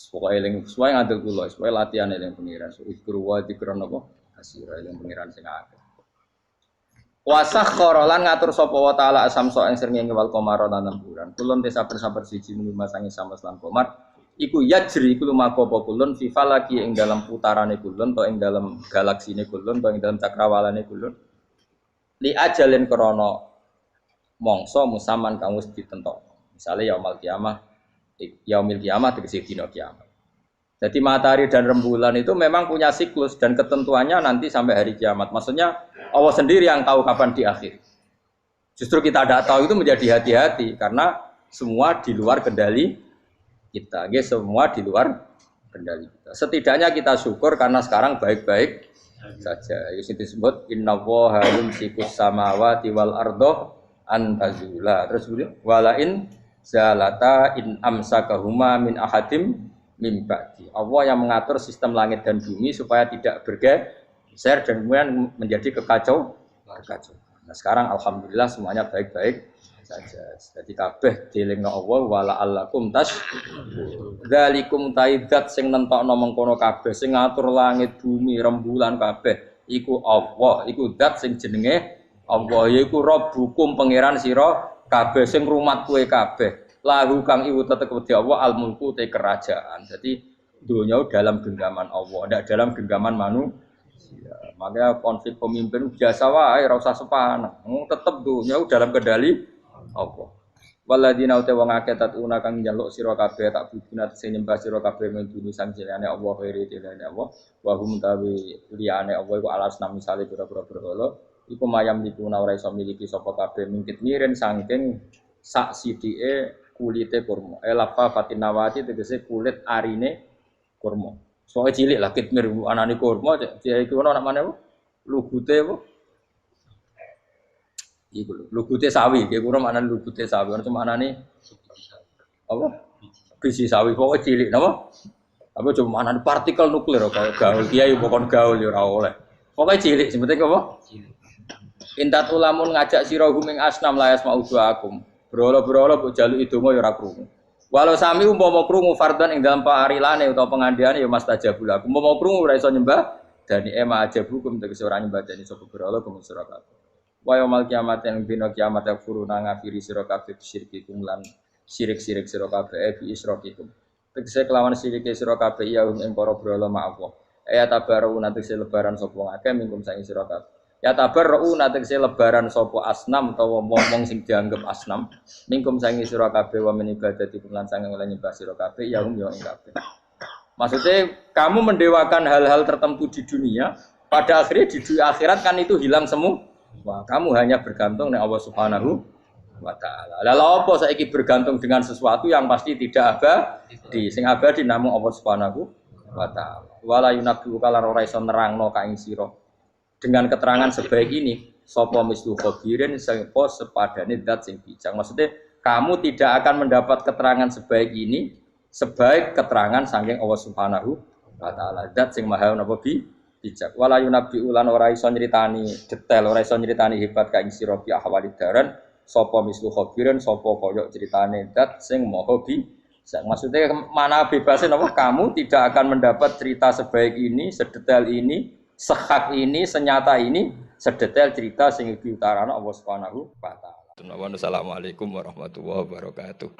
Pokoke eling suwe ngandel kula, suwe latihan eling pengiran. Ikru wa dikron apa? Asira yang pengiran sing akeh. Wasakhkhara lan ngatur sapa wa taala asamso ing srengenge wal qamara lan bulan. Kulun desa saper siji mung masangi samas lan qamar. Iku yajri iku lumaku apa kulun fi falaki ing dalam putarane kulun to ing dalam galaksine kulun to ing dalam cakrawalane kulun. Li ajalin krana mangsa musaman kang wis ditentokno. Misale yaumul kiamah tegese dina kiamat. Jadi matahari dan rembulan itu memang punya siklus dan ketentuannya nanti sampai hari kiamat. Maksudnya Allah sendiri yang tahu kapan di akhir. Justru kita tidak tahu itu menjadi hati-hati karena semua di luar kendali kita. Semua di luar kendali kita. Setidaknya kita syukur karena sekarang baik-baik saja. Itu disebut innallaha yumsikus samawati wal ardo an tazula. Terus walain zalata in amsakahuma min ahadim mimbati. Allah yang mengatur sistem langit dan bumi supaya tidak bergeser dan kemudian menjadi kekacauan. Nah sekarang alhamdulillah semuanya baik-baik saja. Jadi kabeh dielingno Allah wala allakum tas. Dzalikum taidat sing nentokno mengkono kabeh sing ngatur langit bumi rembulan kabeh iku Allah, iku zat sing jenenge Allah yaiku Rabbukum pangeran sira kabeh sing rumat kowe kabeh. Lahu kang iku tetep wedi Allah al mulku te kerajaan. Jadi dunia dalam genggaman Allah, tidak dalam genggaman manusia. Makanya konflik pemimpin biasa wae ora usah sepaneng. Tetep dunia dalam kendali Allah. Waladina uta wong akeh tatuna kang njaluk sira kabeh tak bubuna sing nyembah sira kabeh menduni sang jenenge Allah khairi dilane Allah wa hum tawi liyane Allah iku alas nami misale pira-pira berhala iku mayam dipuna ora iso miliki sapa kabeh mingkit miren saking sak sithike kulite kurma lafa fatinawati tegese kulit arine kurma soe cilik lah kitmir anane kurma dia iku ana namane lugute apa iku lugute sawi, nggih kula maknane lugute sawi, ana maknane apa? Biji sawi pokoke cilik napa? Apa cuma maknane partikel nuklir kaya gaul kiai bukan gaul ya ora oleh. Pokoke cilik sing penting apa? Cilik. Intat ulamun ngajak sira guming asnam layas mauduakum. Berhala-berhala mbok jaluki donga ya ora krungu. Walau sami umpama krungu fardhan ing dalem parilane utawa pengandiane ya mastajabul aku. Umpama krungu ora iso nyembah dani ema ajabukum tegese ora nyembah dani sapa berhala gumun sira kabeh. Wa yaumul kiamat yang dina kiamat yakfuruna ngafiri sira kabeh syirikikum lan sirik-sirik sira kabeh bi isrokikum. Tegese kelawan sirike sira kabeh ya ing para brala ma'awa. Ya tabaru tegese lebaran sapa akeh mingkum saing sira kabeh. Ya tabaru tegese lebaran sapa asnam utawa wong sing dianggep asnam mingkum saing sira kabeh wa min ibadatikum lan sange oleh nyembah sira kabeh ya ing kabeh. Maksudnya kamu mendewakan hal-hal tertentu di dunia, pada akhirnya di akhirat kan itu hilang semua. Wah, kamu hanya bergantung dengan Allah Subhanahu wa taala. Lalu apa saiki bergantung dengan sesuatu yang pasti tidak abadi. Sing abadi namung Allah Subhanahu wa taala. Wala yunabbi'u kalan ora iso nerangno ka ing sira. Dengan keterangan sebaik ini, sapa mislu khabirin sapa sepadane zat sing bijak. Maksudnya kamu tidak akan mendapat keterangan sebaik ini sebaik keterangan saking Allah Subhanahu wa taala. Zat sing maha napa bijak wala yunabbi ulan ora iso nyritani detail ora iso nyritani hebat ka ing sira bi ahwalid daran sapa mislu khabirin sapa kaya critane zat sing maha bijak maksudnya mana bebasnya napa kamu tidak akan mendapat cerita sebaik ini sedetail ini sehak ini senyata ini sedetail cerita sing diutarana Allah Subhanahu wa taala. Assalamualaikum warahmatullahi wabarakatuh.